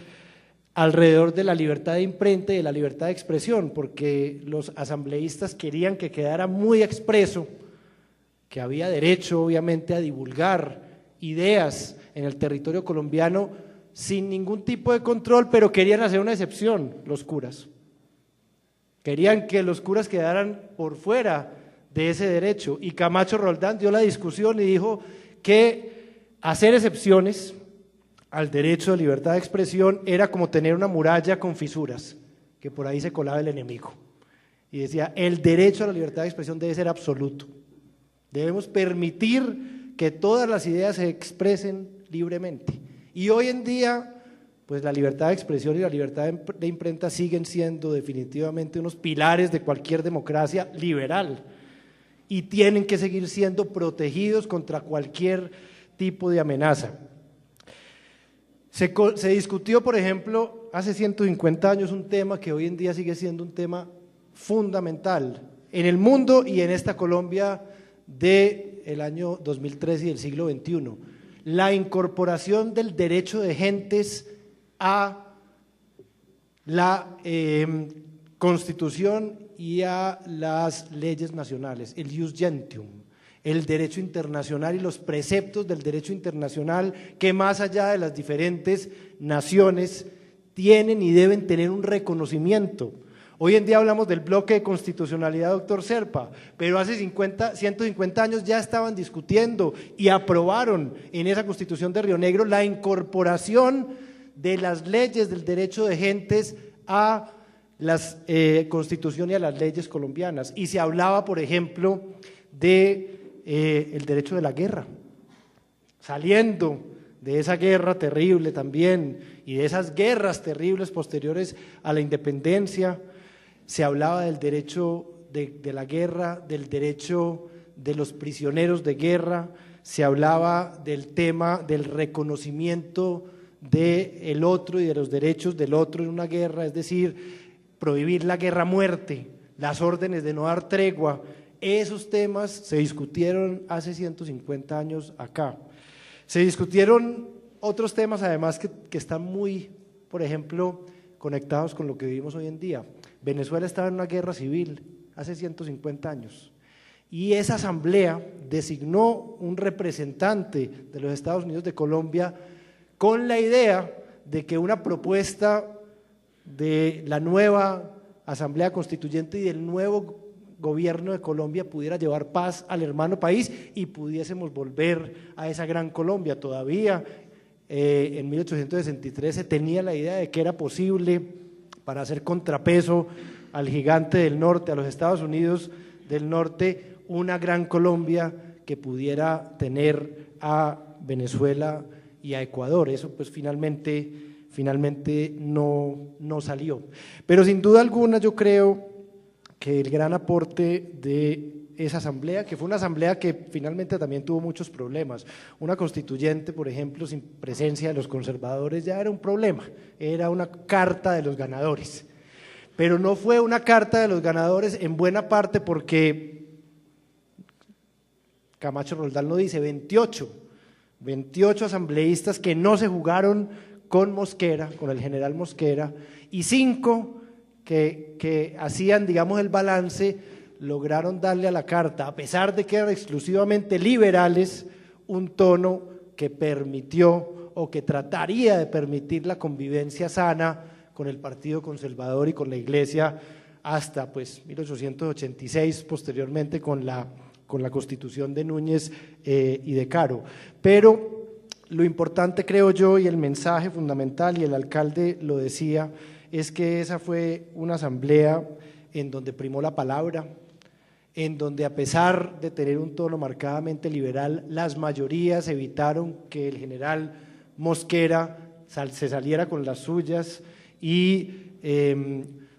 alrededor de la libertad de imprenta y de la libertad de expresión, porque los asambleístas querían que quedara muy expreso que había derecho, obviamente, a divulgar ideas en el territorio colombiano sin ningún tipo de control, pero querían hacer una excepción, los curas. Querían que los curas quedaran por fuera de ese derecho, y Camacho Roldán dio la discusión y dijo que hacer excepciones al derecho de libertad de expresión era como tener una muralla con fisuras, que por ahí se colaba el enemigo. Y decía, el derecho a la libertad de expresión debe ser absoluto. Debemos permitir que todas las ideas se expresen libremente. Y hoy en día, pues la libertad de expresión y la libertad de imprenta siguen siendo definitivamente unos pilares de cualquier democracia liberal, y tienen que seguir siendo protegidos contra cualquier tipo de amenaza. Se discutió, por ejemplo, hace 150 años un tema que hoy en día sigue siendo un tema fundamental en el mundo y en esta Colombia del año 2013 y del siglo XXI, la incorporación del derecho de gentes a la Constitución y a las leyes nacionales, el ius gentium, el derecho internacional y los preceptos del derecho internacional que, más allá de las diferentes naciones, tienen y deben tener un reconocimiento. Hoy en día hablamos del bloque de constitucionalidad, doctor Zerpa, pero hace 150 años ya estaban discutiendo y aprobaron en esa Constitución de Río Negro la incorporación de las leyes del derecho de gentes a la Constitución y a las leyes colombianas. Y se hablaba, por ejemplo, de el derecho de la guerra, saliendo de esa guerra terrible también y de esas guerras terribles posteriores a la independencia. Se hablaba del derecho de la guerra, del derecho de los prisioneros de guerra, se hablaba del tema del reconocimiento del otro y de los derechos del otro en una guerra, es decir, prohibir la guerra a muerte, las órdenes de no dar tregua. Esos temas se discutieron hace 150 años acá. Se discutieron otros temas además que están muy, por ejemplo, conectados con lo que vivimos hoy en día. Venezuela estaba en una guerra civil hace 150 años y esa asamblea designó un representante de los Estados Unidos de Colombia con la idea de que una propuesta de la nueva Asamblea Constituyente y del nuevo gobierno de Colombia pudiera llevar paz al hermano país y pudiésemos volver a esa gran Colombia. Todavía en 1863 se tenía la idea de que era posible, para hacer contrapeso al gigante del norte, a los Estados Unidos del norte, una gran Colombia que pudiera tener a Venezuela y a Ecuador. Eso pues finalmente no salió. Pero sin duda alguna yo creo que el gran aporte de esa asamblea, que fue una asamblea que finalmente también tuvo muchos problemas, una constituyente, por ejemplo, sin presencia de los conservadores ya era un problema, era una carta de los ganadores, pero no fue una carta de los ganadores en buena parte porque Camacho Roldán lo dice, 28 asambleístas que no se jugaron con Mosquera, con el general Mosquera, y 5 que hacían, digamos, el balance, lograron darle a la carta, a pesar de que eran exclusivamente liberales, un tono que permitió o que trataría de permitir la convivencia sana con el Partido Conservador y con la Iglesia hasta pues 1886, posteriormente con la la Constitución de Núñez y de Caro. Pero lo importante, creo yo, y el mensaje fundamental, y el alcalde lo decía, es que esa fue una asamblea en donde primó la palabra, en donde a pesar de tener un tono marcadamente liberal, las mayorías evitaron que el general Mosquera se saliera con las suyas y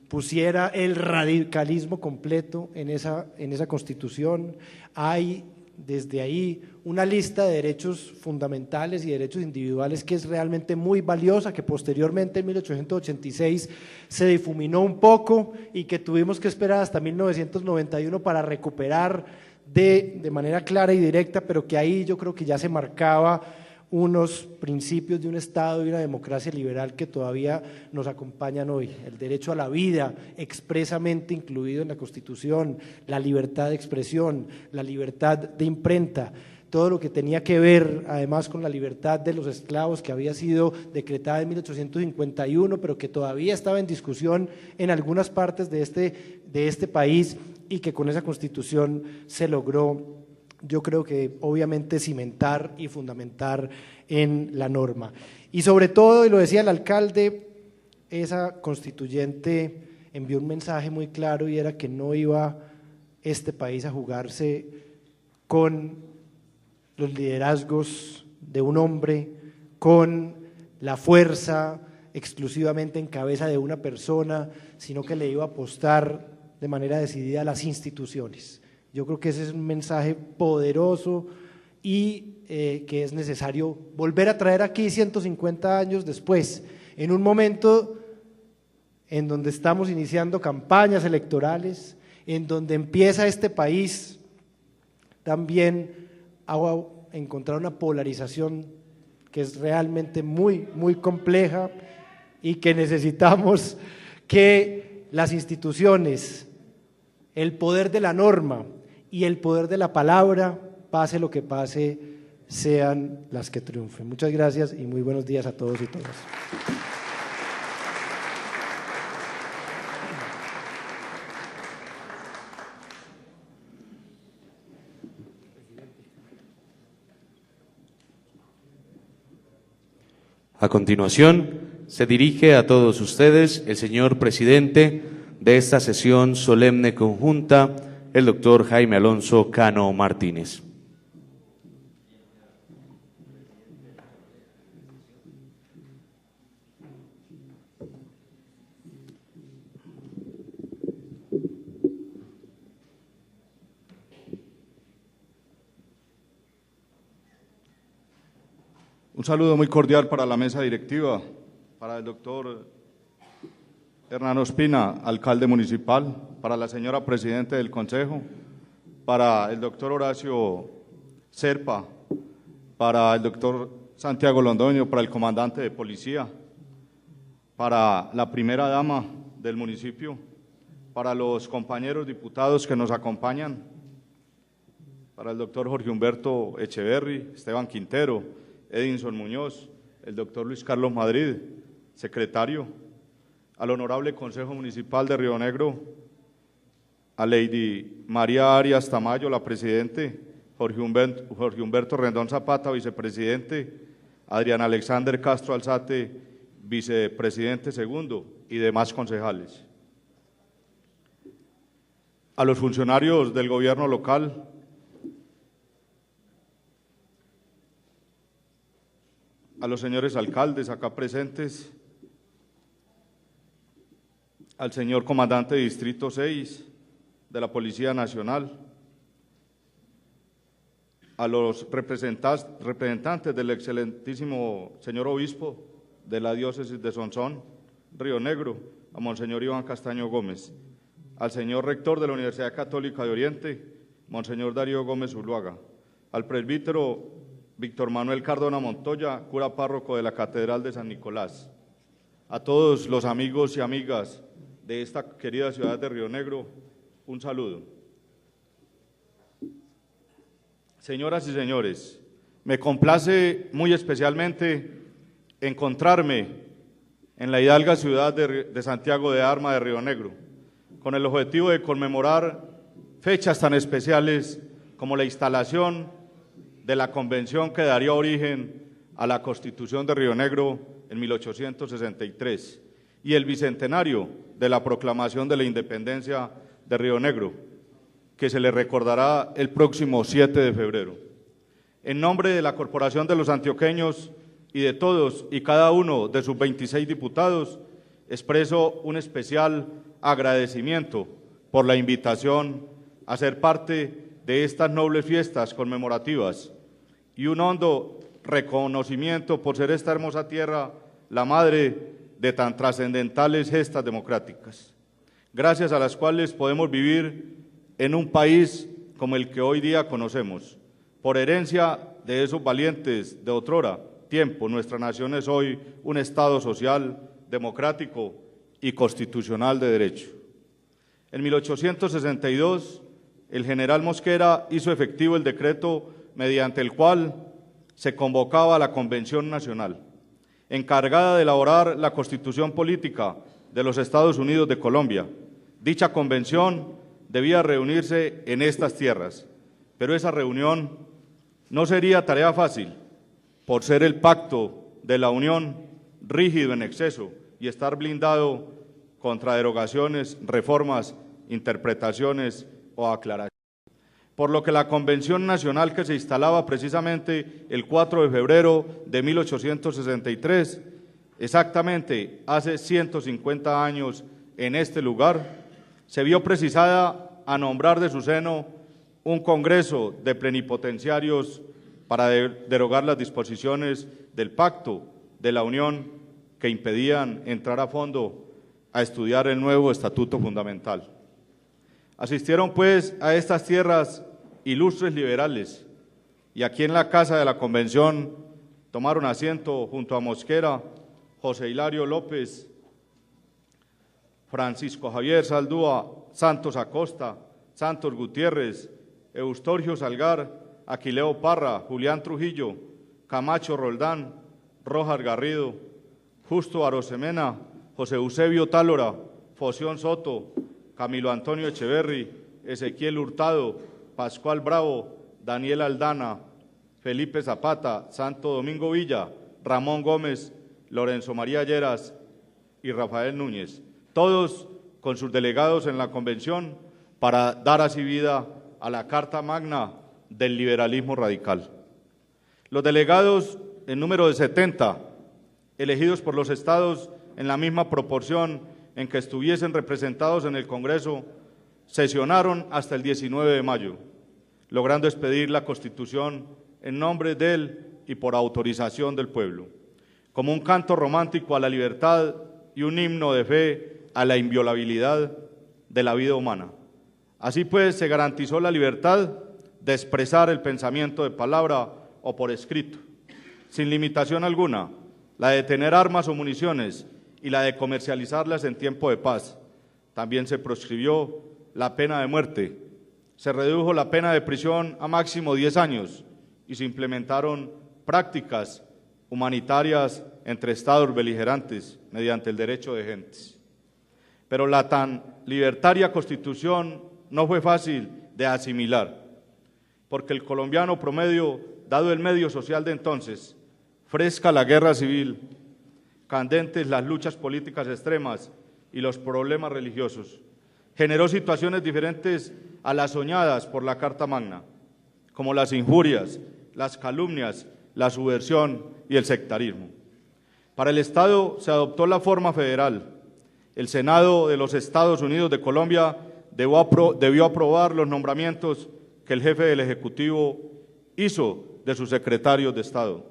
pusiera el radicalismo completo en esa Constitución. Hay desde ahí una lista de derechos fundamentales y derechos individuales que es realmente muy valiosa, que posteriormente en 1886 se difuminó un poco y que tuvimos que esperar hasta 1991 para recuperar de manera clara y directa, pero que ahí yo creo que ya se marcaba unos principios de un Estado y una democracia liberal que todavía nos acompañan hoy. El derecho a la vida, expresamente incluido en la Constitución, la libertad de expresión, la libertad de imprenta, todo lo que tenía que ver además con la libertad de los esclavos, que había sido decretada en 1851, pero que todavía estaba en discusión en algunas partes de este país, y que con esa Constitución se logró, yo creo que obviamente cimentar y fundamentar en la norma. Y sobre todo, y lo decía el alcalde, esa constituyente envió un mensaje muy claro, y era que no iba este país a jugarse con los liderazgos de un hombre, con la fuerza exclusivamente en cabeza de una persona, sino que le iba a apostar de manera decidida a las instituciones. Yo creo que ese es un mensaje poderoso y que es necesario volver a traer aquí 150 años después, en un momento en donde estamos iniciando campañas electorales, en donde empieza este país también a encontrar una polarización que es realmente muy, muy compleja, y que necesitamos que las instituciones, el poder de la norma y el poder de la palabra, pase lo que pase, sean las que triunfen. Muchas gracias y muy buenos días a todos y todas. A continuación, se dirige a todos ustedes el señor presidente de esta sesión solemne conjunta, el doctor Jaime Alonso Cano Martínez. Un saludo muy cordial para la mesa directiva, para el doctor Hernán Ospina, alcalde municipal, para la señora presidente del Consejo, para el doctor Horacio Serpa, para el doctor Santiago Londoño, para el comandante de policía, para la primera dama del municipio, para los compañeros diputados que nos acompañan, para el doctor Jorge Humberto Echeverri, Esteban Quintero, Edinson Muñoz, el doctor Luis Carlos Madrid, secretario, al honorable Consejo Municipal de Río Negro, a Lady María Arias Tamayo, la presidente, Jorge Humberto Rendón Zapata, vicepresidente, Adrián Alexander Castro Alzate, vicepresidente segundo, y demás concejales. A los funcionarios del gobierno local, a los señores alcaldes acá presentes, al señor comandante de Distrito 6 de la Policía Nacional, a los representantes del excelentísimo señor obispo de la diócesis de Sonsón, Río Negro, a monseñor Iván Castaño Gómez, al señor rector de la Universidad Católica de Oriente, monseñor Darío Gómez Zuluaga, al presbítero Víctor Manuel Cardona Montoya, cura párroco de la Catedral de San Nicolás, a todos los amigos y amigas de esta querida ciudad de Río Negro, un saludo. Señoras y señores, me complace muy especialmente encontrarme en la hidalga ciudad de Santiago de Arma de Río Negro, con el objetivo de conmemorar fechas tan especiales como la instalación de la convención que daría origen a la Constitución de Río Negro en 1863 y el bicentenario de la proclamación de la independencia de Río Negro, que se le recordará el próximo 7 de febrero. En nombre de la Corporación de los Antioqueños y de todos y cada uno de sus 26 diputados, expreso un especial agradecimiento por la invitación a ser parte de estas nobles fiestas conmemorativas y un hondo reconocimiento por ser esta hermosa tierra la madre de tan trascendentales gestas democráticas, gracias a las cuales podemos vivir en un país como el que hoy día conocemos. Por herencia de esos valientes de otrora tiempo, nuestra nación es hoy un Estado social, democrático y constitucional de derecho. En 1862, el general Mosquera hizo efectivo el decreto mediante el cual se convocaba a la Convención Nacional, encargada de elaborar la Constitución Política de los Estados Unidos de Colombia. Dicha convención debía reunirse en estas tierras, pero esa reunión no sería tarea fácil, por ser el pacto de la Unión rígido en exceso y estar blindado contra derogaciones, reformas, interpretaciones o aclaraciones. Por lo que la Convención Nacional, que se instalaba precisamente el 4 de febrero de 1863, exactamente hace 150 años en este lugar, se vio precisada a nombrar de su seno un Congreso de plenipotenciarios para derogar las disposiciones del Pacto de la Unión que impedían entrar a fondo a estudiar el nuevo Estatuto Fundamental. Asistieron pues a estas tierras ilustres liberales y aquí en la casa de la Convención tomaron asiento junto a Mosquera, José Hilario López, Francisco Javier Saldúa, Santos Acosta, Santos Gutiérrez, Eustorgio Salgar, Aquileo Parra, Julián Trujillo, Camacho Roldán, Rojas Garrido, Justo Arosemena, José Eusebio Tálora, Foción Soto, Camilo Antonio Echeverri, Ezequiel Hurtado, Pascual Bravo, Daniel Aldana, Felipe Zapata, Santo Domingo Villa, Ramón Gómez, Lorenzo María Lleras y Rafael Núñez, todos con sus delegados en la convención para dar así vida a la Carta Magna del liberalismo radical. Los delegados, en número de 70, elegidos por los estados en la misma proporción en que estuviesen representados en el Congreso, sesionaron hasta el 19 de mayo, logrando expedir la Constitución en nombre de él y por autorización del pueblo, como un canto romántico a la libertad y un himno de fe a la inviolabilidad de la vida humana. Así pues, se garantizó la libertad de expresar el pensamiento de palabra o por escrito, sin limitación alguna, la de tener armas o municiones y la de comercializarlas en tiempo de paz. También se proscribió la pena de muerte, se redujo la pena de prisión a máximo 10 años y se implementaron prácticas humanitarias entre estados beligerantes mediante el derecho de gentes. Pero la tan libertaria Constitución no fue fácil de asimilar, porque el colombiano promedio, dado el medio social de entonces, fresca la guerra civil, candentes las luchas políticas extremas y los problemas religiosos, generó situaciones diferentes a las soñadas por la Carta Magna, como las injurias, las calumnias, la subversión y el sectarismo. Para el Estado se adoptó la forma federal. El Senado de los Estados Unidos de Colombia debió aprobar los nombramientos que el jefe del Ejecutivo hizo de sus secretarios de Estado,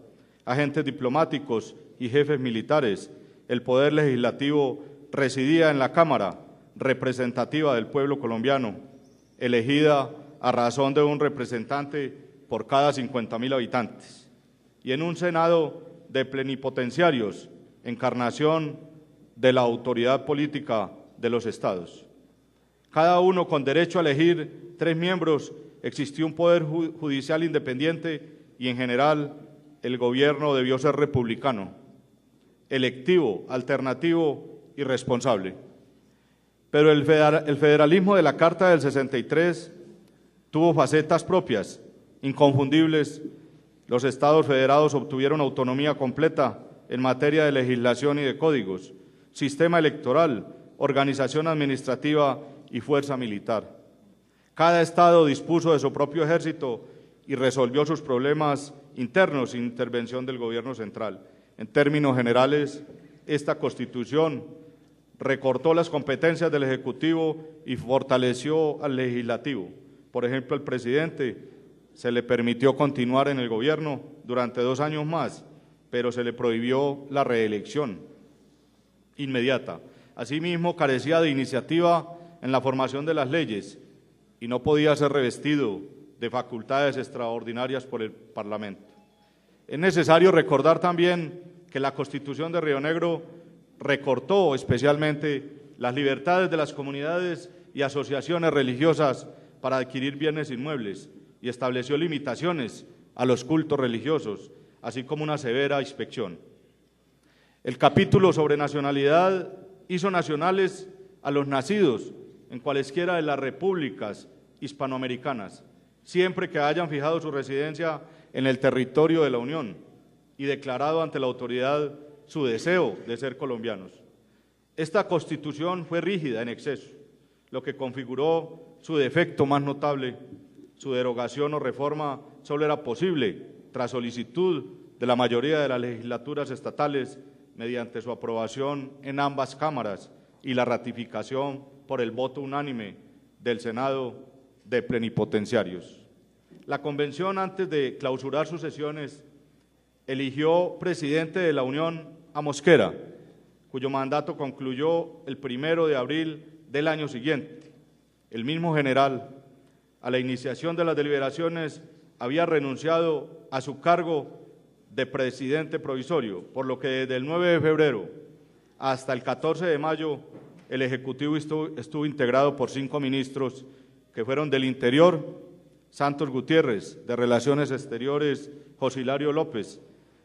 agentes diplomáticos y jefes militares. El Poder Legislativo residía en la Cámara representativa del pueblo colombiano, elegida a razón de un representante por cada 50.000 habitantes, y en un Senado de plenipotenciarios, encarnación de la autoridad política de los estados. Cada uno con derecho a elegir 3 miembros, existió un poder judicial independiente y en general el gobierno debió ser republicano, electivo, alternativo y responsable. Pero el federalismo de la Carta del 63 tuvo facetas propias, inconfundibles. Los estados federados obtuvieron autonomía completa en materia de legislación y de códigos, sistema electoral, organización administrativa y fuerza militar. Cada estado dispuso de su propio ejército y resolvió sus problemas internos sin intervención del gobierno central. En términos generales, esta Constitución recortó las competencias del Ejecutivo y fortaleció al Legislativo. Por ejemplo, al presidente se le permitió continuar en el gobierno durante 2 años más, pero se le prohibió la reelección inmediata. Asimismo, carecía de iniciativa en la formación de las leyes y no podía ser revestido de facultades extraordinarias por el Parlamento. Es necesario recordar también que la Constitución de Río Negro recortó especialmente las libertades de las comunidades y asociaciones religiosas para adquirir bienes inmuebles y estableció limitaciones a los cultos religiosos, así como una severa inspección. El capítulo sobre nacionalidad hizo nacionales a los nacidos en cualesquiera de las repúblicas hispanoamericanas, siempre que hayan fijado su residencia en el territorio de la Unión y declarado ante la autoridad su deseo de ser colombianos. Esta Constitución fue rígida en exceso, lo que configuró su defecto más notable. Su derogación o reforma solo era posible tras solicitud de la mayoría de las legislaturas estatales mediante su aprobación en ambas cámaras y la ratificación por el voto unánime del Senado de plenipotenciarios. La Convención, antes de clausurar sus sesiones, eligió presidente de la Unión a Mosquera, cuyo mandato concluyó el 1 de abril del año siguiente. El mismo general, a la iniciación de las deliberaciones, había renunciado a su cargo de presidente provisorio, por lo que desde el 9 de febrero hasta el 14 de mayo el Ejecutivo estuvo integrado por 5 ministros que fueron del Interior, Santos Gutiérrez, de Relaciones Exteriores, José Hilario López,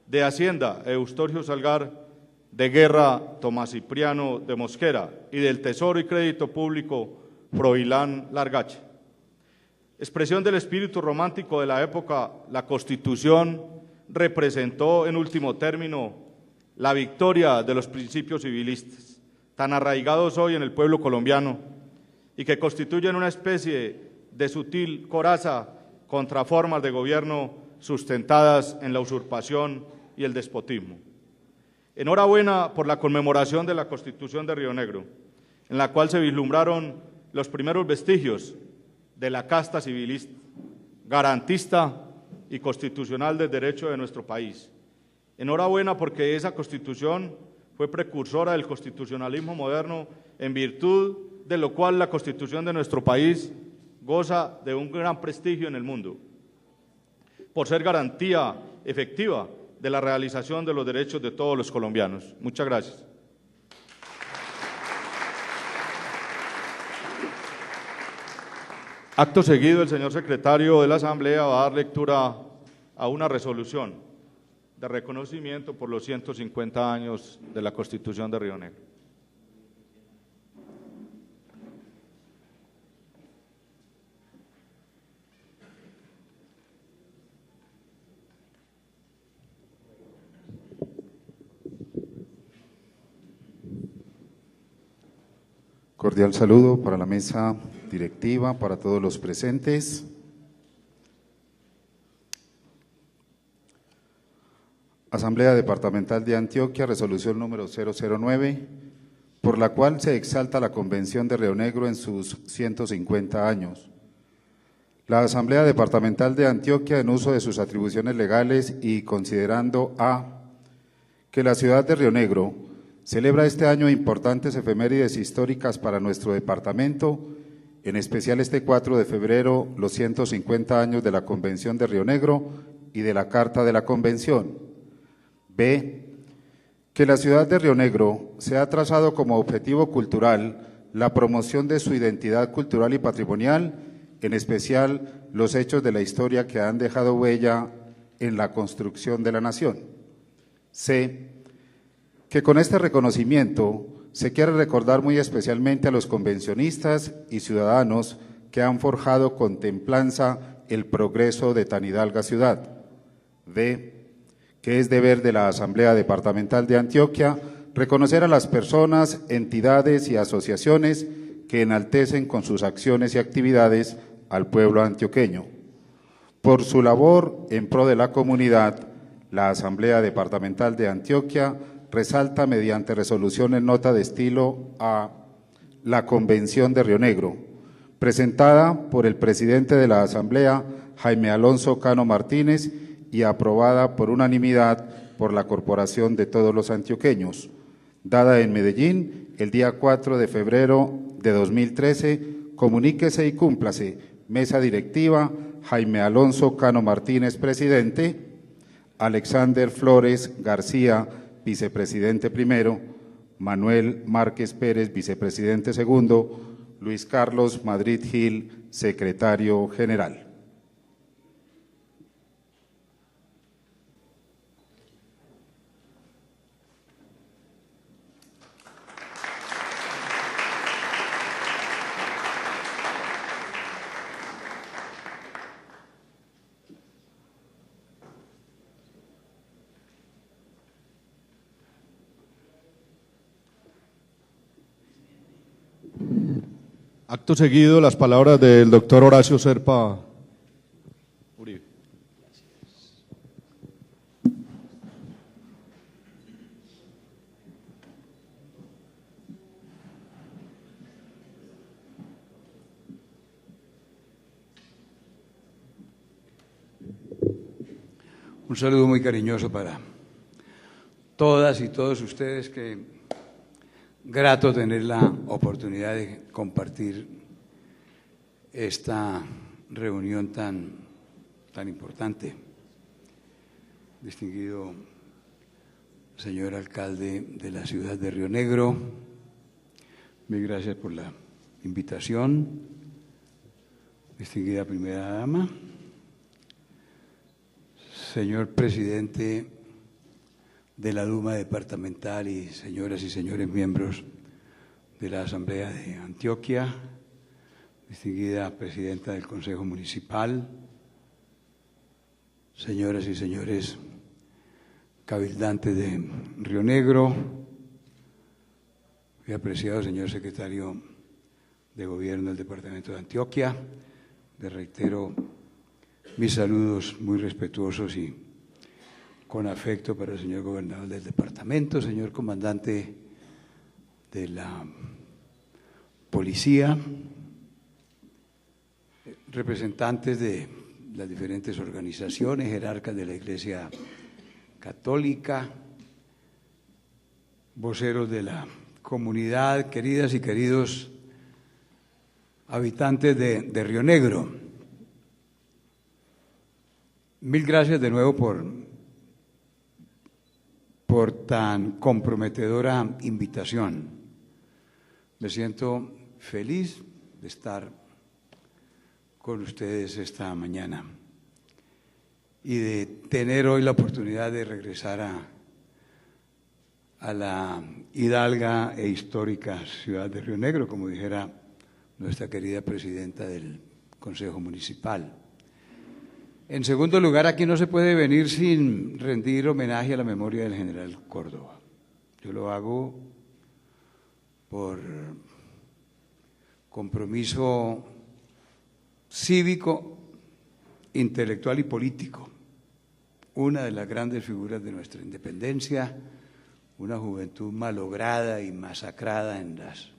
de Hacienda, Eustorgio Salgar, de Guerra, Tomás Cipriano de Mosquera, y del Tesoro y Crédito Público, Froilán Largache. Expresión del espíritu romántico de la época, la Constitución representó en último término la victoria de los principios civilistas, tan arraigados hoy en el pueblo colombiano y que constituyen una especie de sutil coraza contra formas de gobierno sustentadas en la usurpación y el despotismo. Enhorabuena por la conmemoración de la Constitución de Río Negro, en la cual se vislumbraron los primeros vestigios de la casta civilista, garantista y constitucional del derecho de nuestro país. Enhorabuena porque esa Constitución fue precursora del constitucionalismo moderno, en virtud de lo cual la Constitución de nuestro país goza de un gran prestigio en el mundo, por ser garantía efectiva de la realización de los derechos de todos los colombianos. Muchas gracias. Acto seguido, el señor secretario de la Asamblea va a dar lectura a una resolución de reconocimiento por los 150 años de la Constitución de Río Negro. Cordial saludo para la mesa directiva, para todos los presentes. Asamblea Departamental de Antioquia, resolución número 009, por la cual se exalta la Convención de Río Negro en sus 150 años. La Asamblea Departamental de Antioquia, en uso de sus atribuciones legales y considerando a que la ciudad de Río Negro celebra este año importantes efemérides históricas para nuestro departamento, en especial este 4 de febrero, los 150 años de la Convención de Río Negro y de la Carta de la Convención. B, que la ciudad de Río Negro se ha trazado como objetivo cultural la promoción de su identidad cultural y patrimonial, en especial los hechos de la historia que han dejado huella en la construcción de la nación. C, que con este reconocimiento se quiere recordar muy especialmente a los convencionistas y ciudadanos que han forjado con templanza el progreso de tan hidalga ciudad. D, que es deber de la Asamblea Departamental de Antioquia reconocer a las personas, entidades y asociaciones que enaltecen con sus acciones y actividades al pueblo antioqueño. Por su labor en pro de la comunidad, la Asamblea Departamental de Antioquia resalta mediante resolución en nota de estilo a la Convención de Río Negro, presentada por el presidente de la Asamblea, Jaime Alonso Cano Martínez, y aprobada por unanimidad por la Corporación de Todos los Antioqueños, dada en Medellín el día 4 de febrero de 2013, comuníquese y cúmplase. Mesa directiva, Jaime Alonso Cano Martínez, presidente, Alexander Flores García, vicepresidente primero, Manuel Márquez Pérez, vicepresidente segundo, Luis Carlos Madrid Gil, secretario general. Acto seguido, las palabras del doctor Horacio Serpa Uribe. Un saludo muy cariñoso para todas y todos ustedes, que grato tener la oportunidad de compartir esta reunión tan importante. Distinguido señor alcalde de la ciudad de Río Negro, mil gracias por la invitación. Distinguida primera dama, señor presidente de la Duma Departamental y señoras y señores miembros de la Asamblea de Antioquia, distinguida presidenta del Consejo Municipal, señoras y señores cabildantes de Río Negro, muy apreciado señor secretario de Gobierno del Departamento de Antioquia, le reitero mis saludos muy respetuosos y con afecto para el señor gobernador del departamento, señor comandante de la policía, representantes de las diferentes organizaciones, jerarcas de la Iglesia Católica, voceros de la comunidad, queridas y queridos habitantes de Río Negro. Mil gracias de nuevo por tan comprometedora invitación. Me siento feliz de estar con ustedes esta mañana y de tener hoy la oportunidad de regresar a la hidalga e histórica ciudad de Río Negro, como dijera nuestra querida presidenta del Consejo Municipal. En segundo lugar, aquí no se puede venir sin rendir homenaje a la memoria del general Córdoba. Yo lo hago por compromiso cívico, intelectual y político. Una de las grandes figuras de nuestra independencia, una juventud malograda y masacrada en las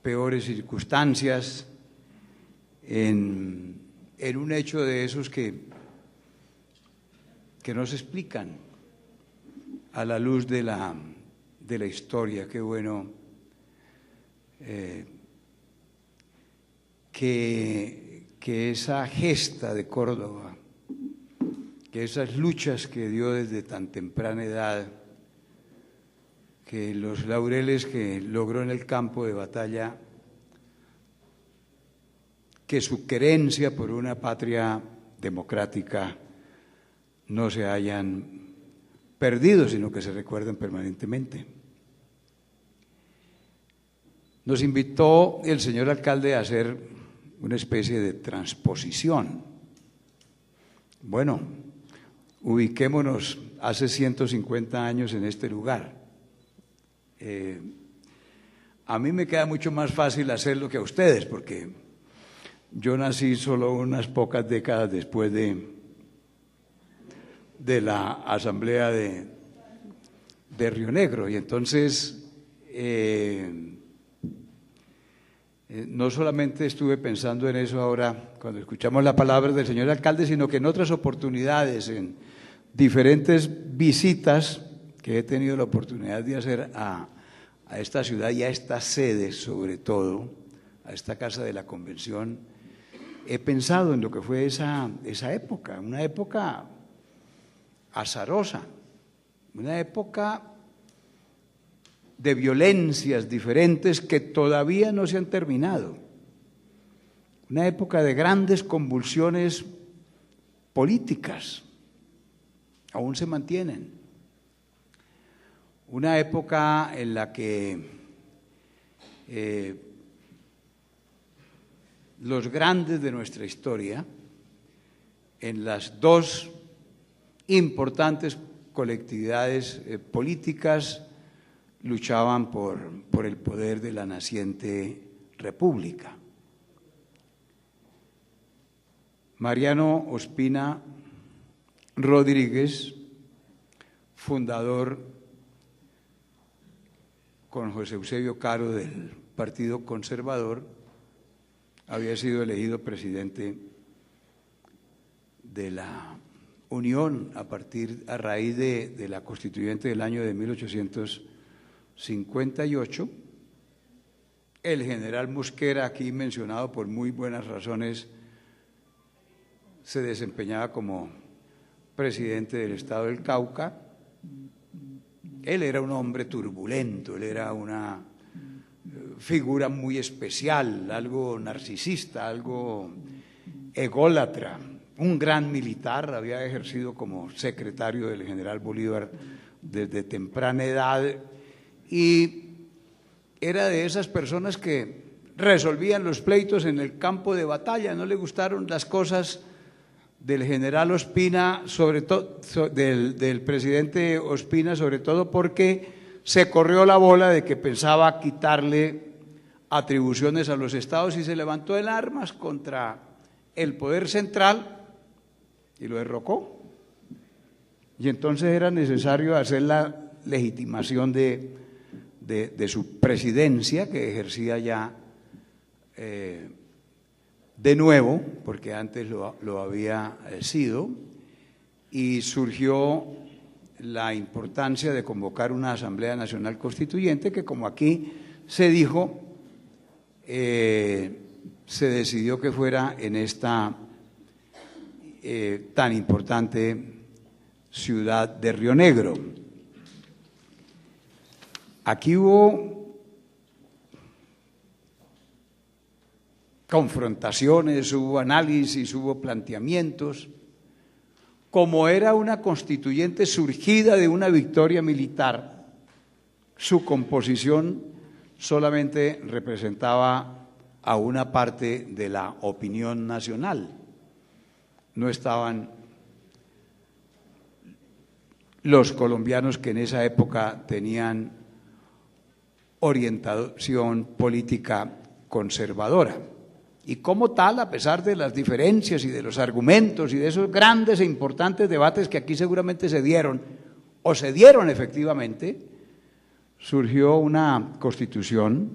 peores circunstancias, en un hecho de esos que no se explican a la luz de la historia. Qué bueno que esa gesta de Córdoba, que esas luchas que dio desde tan temprana edad, que los laureles que logró en el campo de batalla, que su querencia por una patria democrática no se hayan perdido, sino que se recuerden permanentemente. Nos invitó el señor alcalde a hacer una especie de transposición. Bueno, ubiquémonos hace 150 años en este lugar. A mí me queda mucho más fácil hacerlo que a ustedes, porque yo nací solo unas pocas décadas después de la Asamblea de Río Negro, y entonces no solamente estuve pensando en eso ahora cuando escuchamos la palabra del señor alcalde, sino que en otras oportunidades, en diferentes visitas que he tenido la oportunidad de hacer a esta ciudad y a esta sede, sobre todo, a esta Casa de la Convención, he pensado en lo que fue esa época, una época azarosa, una época de violencias diferentes que todavía no se han terminado, una época de grandes convulsiones políticas, aún se mantienen, una época en la que los grandes de nuestra historia, en las dos importantes colectividades políticas, luchaban por el poder de la naciente república. Mariano Ospina Rodríguez, fundador con José Eusebio Caro del Partido Conservador, había sido elegido presidente de la Unión a raíz de la constituyente del año de 1858. El general Mosquera, aquí mencionado por muy buenas razones, se desempeñaba como presidente del estado del Cauca. Él era un hombre turbulento, él era una figura muy especial, algo narcisista, algo ególatra, un gran militar, había ejercido como secretario del general Bolívar desde temprana edad y era de esas personas que resolvían los pleitos en el campo de batalla. No le gustaron las cosas del general Ospina, sobre todo del presidente Ospina, sobre todo porque se corrió la bola de que pensaba quitarle atribuciones a los estados y se levantó en armas contra el poder central y lo derrocó. Y entonces era necesario hacer la legitimación de su presidencia, que ejercía ya de nuevo, porque antes lo había sido, y surgió la importancia de convocar una Asamblea Nacional Constituyente que, como aquí se dijo, se decidió que fuera en esta tan importante ciudad de Río Negro. Aquí hubo confrontaciones, hubo análisis, hubo planteamientos. Como era una constituyente surgida de una victoria militar, su composición solamente representaba a una parte de la opinión nacional. No estaban los colombianos que en esa época tenían orientación política conservadora. Y como tal, a pesar de las diferencias y de los argumentos y de esos grandes e importantes debates que aquí seguramente se dieron, o se dieron efectivamente, surgió una constitución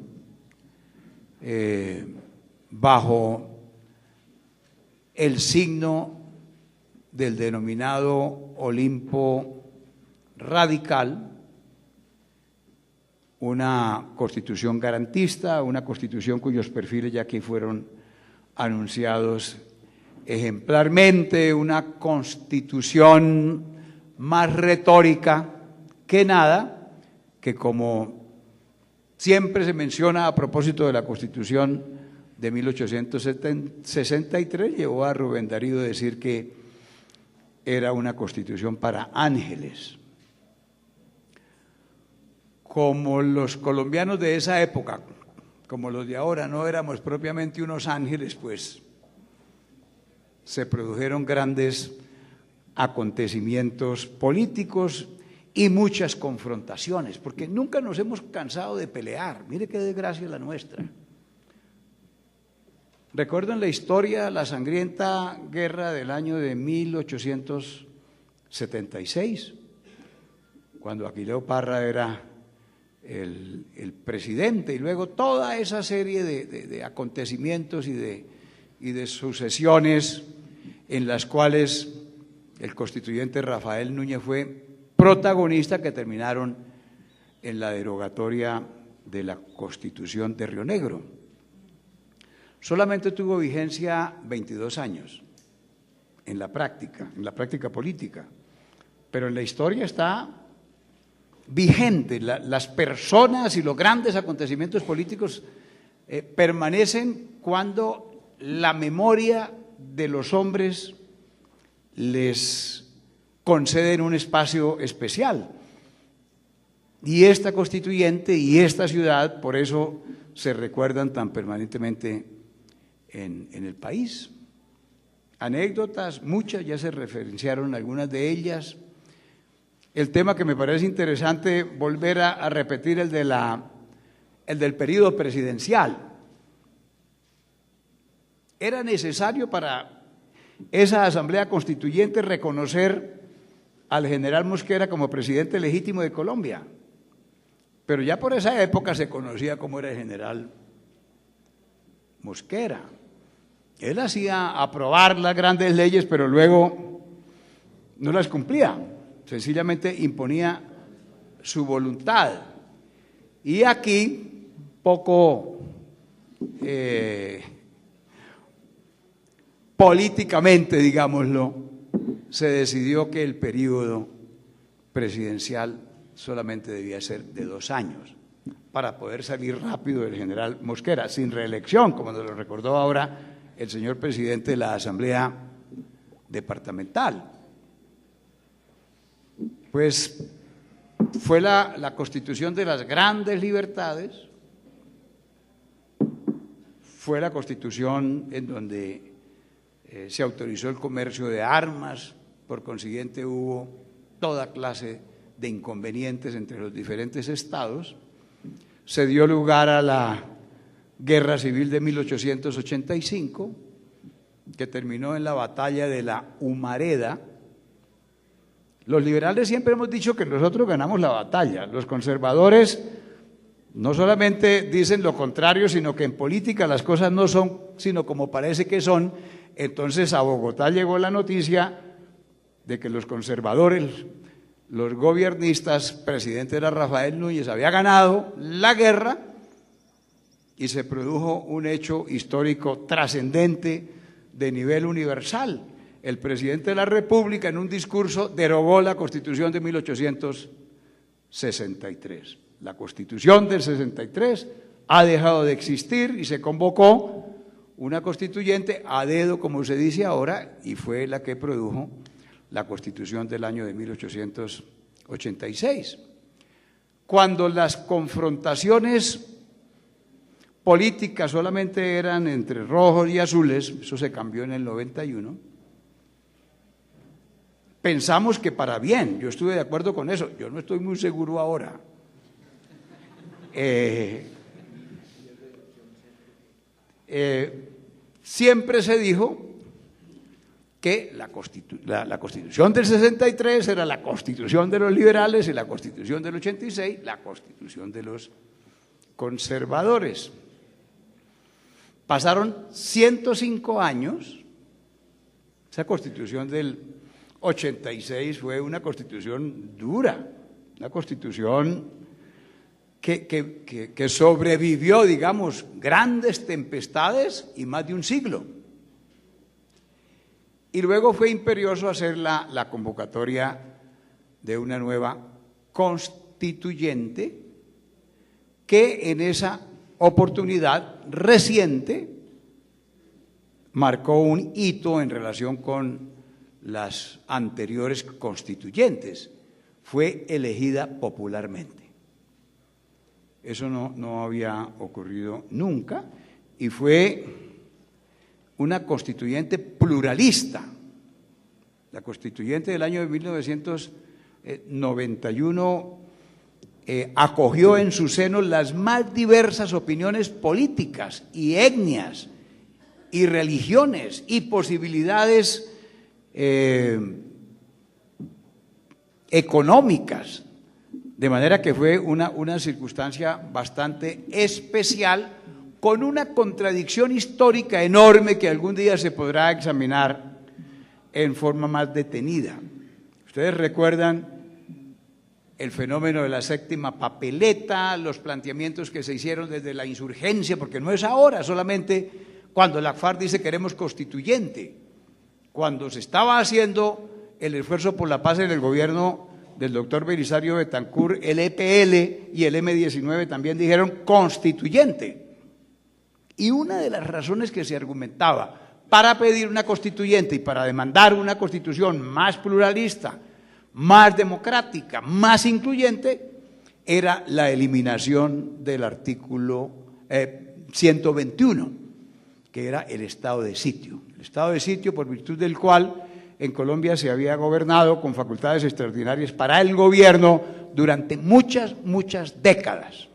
bajo el signo del denominado Olimpo radical, una constitución garantista, una constitución cuyos perfiles ya aquí fueron anunciados ejemplarmente, una constitución más retórica que nada, que como siempre se menciona a propósito de la Constitución de 1863, llevó a Rubén Darío a decir que era una constitución para ángeles. Como los colombianos de esa época como los de ahora no éramos propiamente unos ángeles, pues se produjeron grandes acontecimientos políticos y muchas confrontaciones, porque nunca nos hemos cansado de pelear. Mire qué desgracia la nuestra. Recuerdo en la historia la sangrienta guerra del año de 1876, cuando Aquileo Parra era el presidente, y luego toda esa serie de acontecimientos y de sucesiones en las cuales el constituyente Rafael Núñez fue protagonista, que terminaron en la derogatoria de la Constitución de Río Negro. Solamente tuvo vigencia 22 años en la práctica política, pero en la historia está vigente. Las personas y los grandes acontecimientos políticos permanecen cuando la memoria de los hombres les conceden un espacio especial. Y esta constituyente y esta ciudad, por eso se recuerdan tan permanentemente en el país. Anécdotas, muchas, ya se referenciaron algunas de ellas. El tema que me parece interesante volver a repetir, el del periodo presidencial. Era necesario para esa Asamblea Constituyente reconocer al general Mosquera como presidente legítimo de Colombia, pero ya por esa época se conocía cómo era el general Mosquera. Él hacía aprobar las grandes leyes, pero luego no las cumplía, sencillamente imponía su voluntad. Y aquí, poco políticamente, digámoslo, se decidió que el periodo presidencial solamente debía ser de 2 años para poder salir rápido del general Mosquera, sin reelección, como nos lo recordó ahora el señor presidente de la Asamblea Departamental. Pues fue la constitución de las grandes libertades, fue la constitución en donde se autorizó el comercio de armas, por consiguiente hubo toda clase de inconvenientes entre los diferentes estados. Se dio lugar a la Guerra Civil de 1885, que terminó en la batalla de la Humareda. Los liberales siempre hemos dicho que nosotros ganamos la batalla. Los conservadores no solamente dicen lo contrario, sino que en política las cosas no son sino como parece que son. Entonces a Bogotá llegó la noticia de que los conservadores, los gobiernistas, presidente era Rafael Núñez, había ganado la guerra y se produjo un hecho histórico trascendente de nivel universal. El presidente de la República en un discurso derogó la Constitución de 1863. La Constitución del 63 ha dejado de existir y se convocó una constituyente a dedo, como se dice ahora, y fue la que produjo la Constitución del año de 1886. Cuando las confrontaciones políticas solamente eran entre rojos y azules, eso se cambió en el 91, pensamos que para bien, yo estuve de acuerdo con eso, yo no estoy muy seguro ahora. Siempre se dijo que la Constitución del 63 era la Constitución de los liberales y la Constitución del 86 la Constitución de los conservadores. Pasaron 105 años, esa Constitución del 86 fue una Constitución dura, una Constitución que sobrevivió, digamos, grandes tempestades y más de un siglo. Y luego fue imperioso hacer la convocatoria de una nueva constituyente que en esa oportunidad reciente marcó un hito en relación con las anteriores constituyentes. Fue elegida popularmente. Eso no había ocurrido nunca y fue una constituyente pluralista. La constituyente del año de 1991 acogió en su seno las más diversas opiniones políticas y etnias y religiones y posibilidades económicas, de manera que fue una circunstancia bastante especial, con una contradicción histórica enorme que algún día se podrá examinar en forma más detenida. Ustedes recuerdan el fenómeno de la séptima papeleta, los planteamientos que se hicieron desde la insurgencia, porque no es ahora solamente cuando la FARC dice queremos constituyente, cuando se estaba haciendo el esfuerzo por la paz en el gobierno del doctor Belisario Betancur, el EPL y el M-19 también dijeron constituyente. Y una de las razones que se argumentaba para pedir una constituyente y para demandar una constitución más pluralista, más democrática, más incluyente, era la eliminación del artículo 121, que era el estado de sitio. El estado de sitio por virtud del cual en Colombia se había gobernado con facultades extraordinarias para el gobierno durante muchas décadas.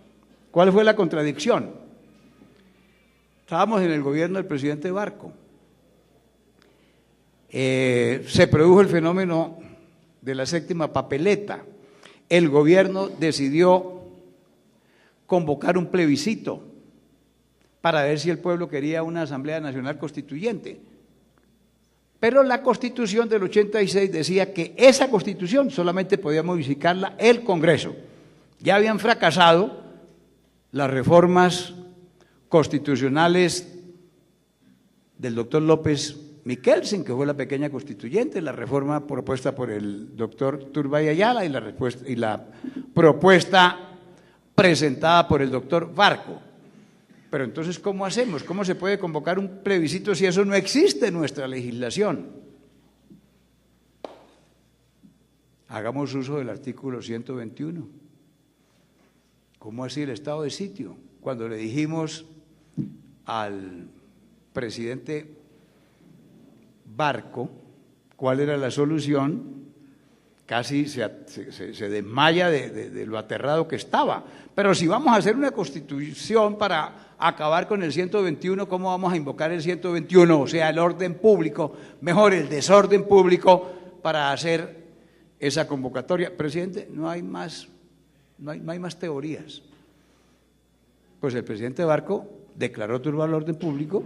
¿Cuál fue la contradicción? Estábamos en el gobierno del presidente Barco. Se produjo el fenómeno de la séptima papeleta. El gobierno decidió convocar un plebiscito para ver si el pueblo quería una Asamblea Nacional Constituyente. Pero la Constitución del 86 decía que esa Constitución solamente podía modificarla el Congreso. Ya habían fracasado las reformas constitucionales del doctor López Michelsen, que fue la pequeña constituyente, la reforma propuesta por el doctor Turbay Ayala y la propuesta presentada por el doctor Barco. Pero entonces, ¿cómo hacemos? ¿Cómo se puede convocar un plebiscito si eso no existe en nuestra legislación? Hagamos uso del artículo 121. ¿Cómo así el estado de sitio? Cuando le dijimos al presidente Barco cuál era la solución, casi se desmaya de lo aterrado que estaba. Pero si vamos a hacer una constitución para acabar con el 121, ¿cómo vamos a invocar el 121? O sea, el orden público, mejor el desorden público, para hacer esa convocatoria. Presidente, no hay más teorías. Pues el presidente Barco declaró turbado el orden público,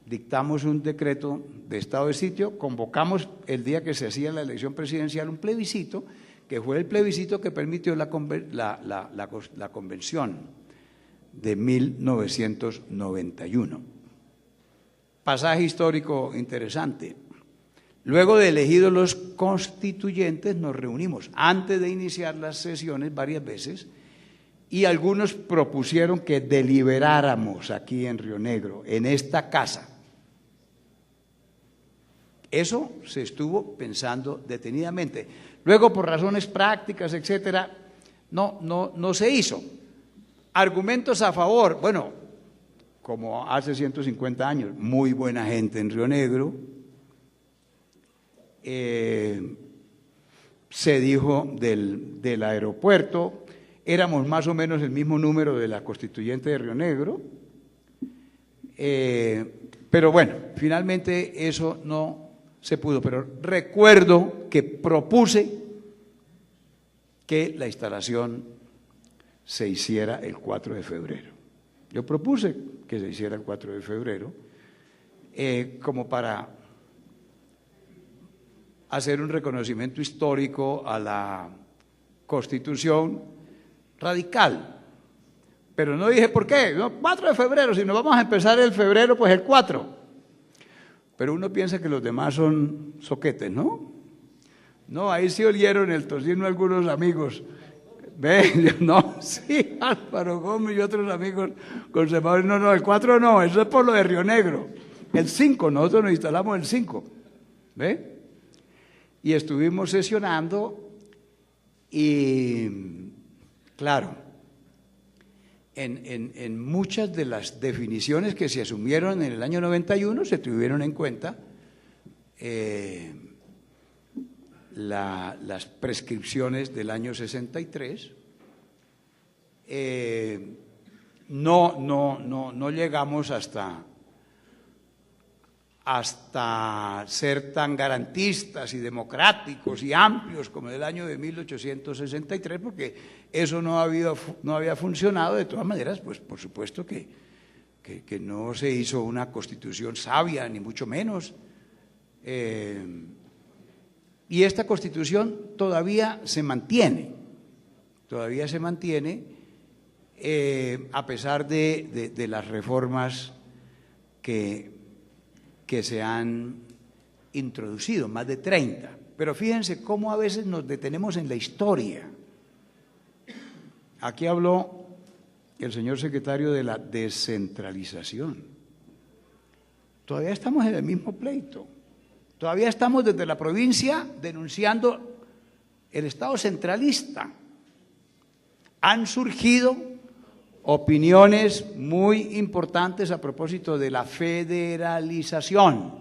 dictamos un decreto de estado de sitio, convocamos el día que se hacía la elección presidencial un plebiscito, que fue el plebiscito que permitió la convención de 1991. Pasaje histórico interesante. Luego de elegidos los constituyentes nos reunimos antes de iniciar las sesiones varias veces y algunos propusieron que deliberáramos aquí en Río Negro, en esta casa. Eso se estuvo pensando detenidamente. Luego, por razones prácticas, etcétera, no se hizo. Argumentos a favor, bueno, como hace 150 años, muy buena gente en Río Negro. Se dijo del aeropuerto, éramos más o menos el mismo número de la constituyente de Río Negro, pero bueno, finalmente eso no se pudo, pero recuerdo que propuse que la instalación se hiciera el 4 de febrero. Yo propuse que se hiciera el 4 de febrero como para hacer un reconocimiento histórico a la Constitución radical. Pero no dije por qué, no, 4 de febrero, si nos vamos a empezar el febrero, pues el 4. Pero uno piensa que los demás son soquetes, ¿no? No, ahí sí olieron el tocino algunos amigos. ¿Ve? No, sí, Álvaro Gómez y otros amigos conservadores. No, el 4 no, eso es por lo de Río Negro. El 5, nosotros nos instalamos el 5. ¿Ve? Y estuvimos sesionando y, claro, en muchas de las definiciones que se asumieron en el año 91 se tuvieron en cuenta las prescripciones del año 63. No llegamos hasta ser tan garantistas y democráticos y amplios como el año de 1863, porque eso no había funcionado. De todas maneras, pues por supuesto que no se hizo una constitución sabia, ni mucho menos. Y esta constitución todavía se mantiene, a pesar de las reformas que se han introducido, más de 30. Pero fíjense cómo a veces nos detenemos en la historia. Aquí habló el señor secretario de la descentralización. Todavía estamos en el mismo pleito. Todavía estamos desde la provincia denunciando el Estado centralista. Han surgido opiniones muy importantes a propósito de la federalización.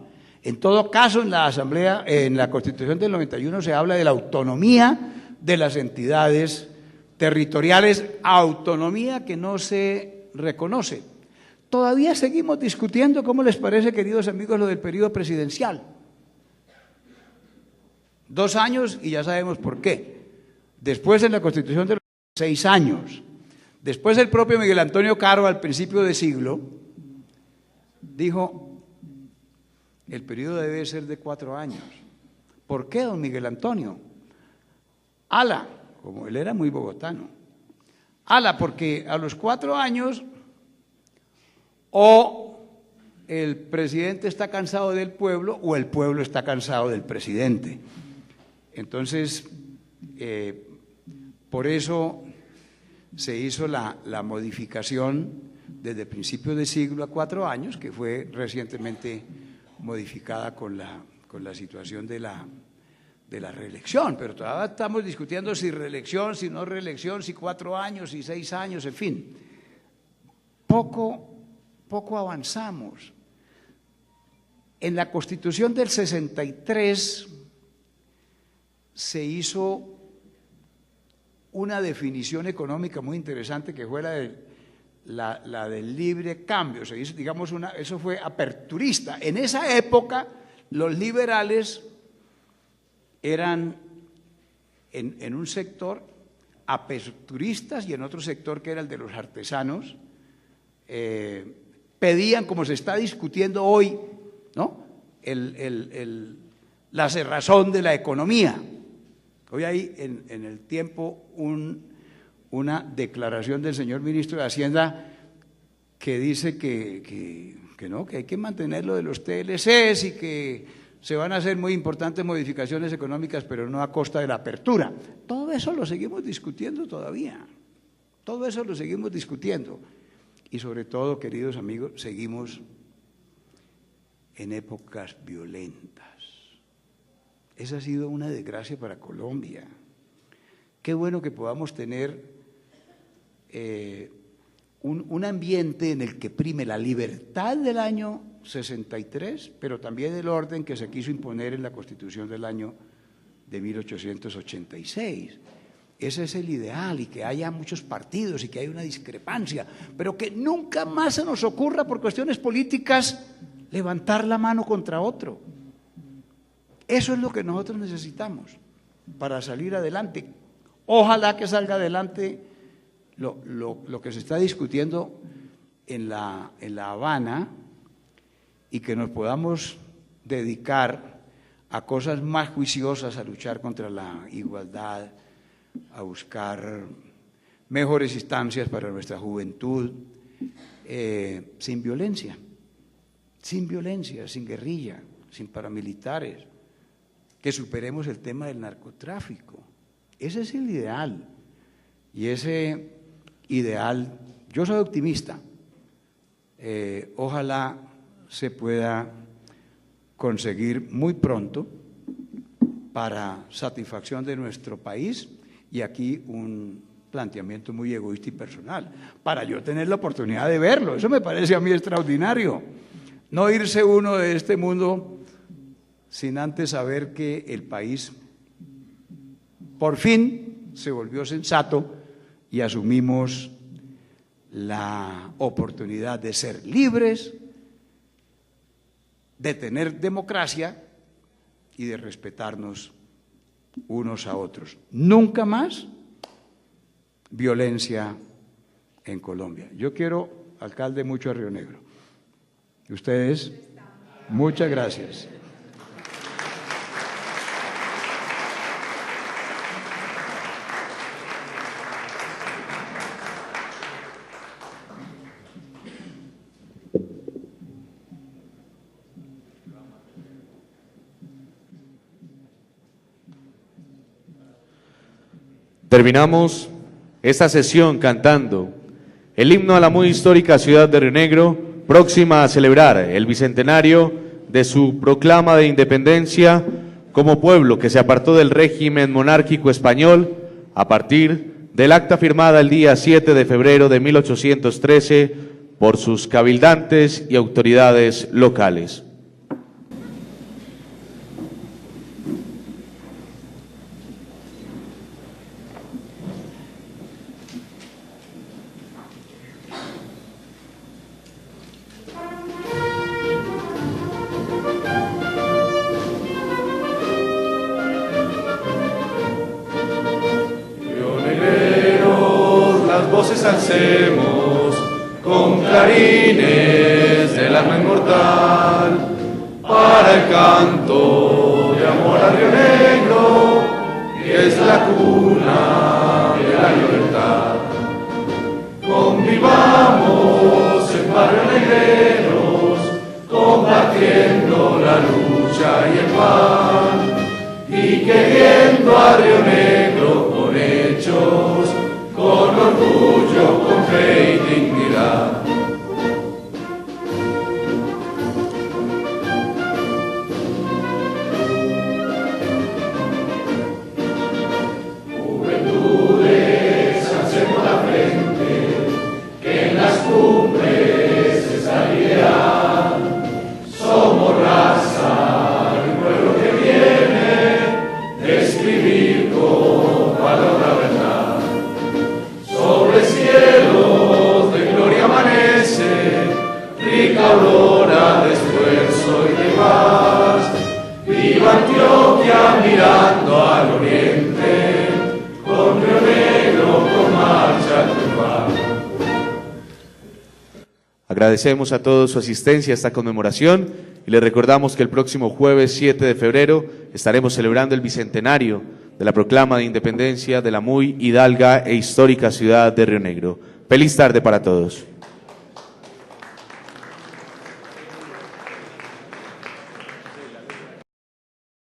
En todo caso, en la Asamblea, en la Constitución del 91 se habla de la autonomía de las entidades territoriales, autonomía que no se reconoce. Todavía seguimos discutiendo, ¿cómo les parece, queridos amigos, lo del periodo presidencial? 2 años y ya sabemos por qué. Después, en la Constitución de los 6 años. Después el propio Miguel Antonio Caro, al principio de siglo, dijo, el periodo debe ser de 4 años. ¿Por qué, don Miguel Antonio? Ala, como él era muy bogotano. Ala, porque a los 4 años o el presidente está cansado del pueblo o el pueblo está cansado del presidente. Entonces, por eso se hizo la modificación desde principios de siglo a 4 años, que fue recientemente modificada con la situación de la reelección, pero todavía estamos discutiendo si reelección, si no reelección, si 4 años, si 6 años, en fin. Poco avanzamos. En la Constitución del 63 se hizo una definición económica muy interesante que fue la del libre cambio. Se hizo, digamos, eso fue aperturista. En esa época los liberales eran en un sector aperturistas y en otro sector, que era el de los artesanos, pedían, como se está discutiendo hoy, ¿no?, la cerrazón de la economía. Hoy hay en el tiempo una declaración del señor ministro de Hacienda que dice que hay que mantener lo de los TLCs y que se van a hacer muy importantes modificaciones económicas, pero no a costa de la apertura. Todo eso lo seguimos discutiendo todavía. Todo eso lo seguimos discutiendo. Y sobre todo, queridos amigos, seguimos en épocas violentas. Esa ha sido una desgracia para Colombia. Qué bueno que podamos tener un ambiente en el que prime la libertad del año 63, pero también el orden que se quiso imponer en la Constitución del año de 1886. Ese es el ideal, y que haya muchos partidos y que haya una discrepancia, pero que nunca más se nos ocurra por cuestiones políticas levantar la mano contra otro. Eso es lo que nosotros necesitamos para salir adelante. Ojalá que salga adelante lo que se está discutiendo en La Habana, y que nos podamos dedicar a cosas más juiciosas, a luchar contra la igualdad, a buscar mejores instancias para nuestra juventud, sin violencia, sin guerrilla, sin paramilitares, que superemos el tema del narcotráfico. Ese es el ideal, y ese ideal, yo soy optimista, ojalá se pueda conseguir muy pronto para satisfacción de nuestro país. Y aquí un planteamiento muy egoísta y personal, para yo tener la oportunidad de verlo. Eso me parece a mí extraordinario. No irse uno de este mundo sin antes saber que el país por fin se volvió sensato y asumimos la oportunidad de ser libres, de tener democracia y de respetarnos unos a otros. Nunca más violencia en Colombia. Yo quiero, alcalde, mucho a Río Negro. Ustedes, muchas gracias. Terminamos esta sesión cantando el himno a la muy histórica ciudad de Río Negro, próxima a celebrar el bicentenario de su proclama de independencia como pueblo que se apartó del régimen monárquico español a partir del acta firmada el día 7 de febrero de 1813 por sus cabildantes y autoridades locales. Alcemos con clarines del alma inmortal para el canto de amor a Río Negro, que es la cuna de la libertad. Convivamos en barrios negreros, combatiendo la lucha y el pan, y queriendo a Río Negro con hechos, con orgullo, con fe y dignidad. Juventudes, alcemos la frente, que en las cumbres está el ideal. Somos raza y pueblo que viene de escribir con valor la verdad. Sobre cielos de gloria amanece, rica aurora de esfuerzo y de paz. Viva Antioquia mirando al oriente, con Río Negro, con marcha triunfal. Agradecemos a todos su asistencia a esta conmemoración y les recordamos que el próximo jueves 7 de febrero estaremos celebrando el bicentenario de la proclama de independencia de la muy hidalga e histórica ciudad de Río Negro. Feliz tarde para todos.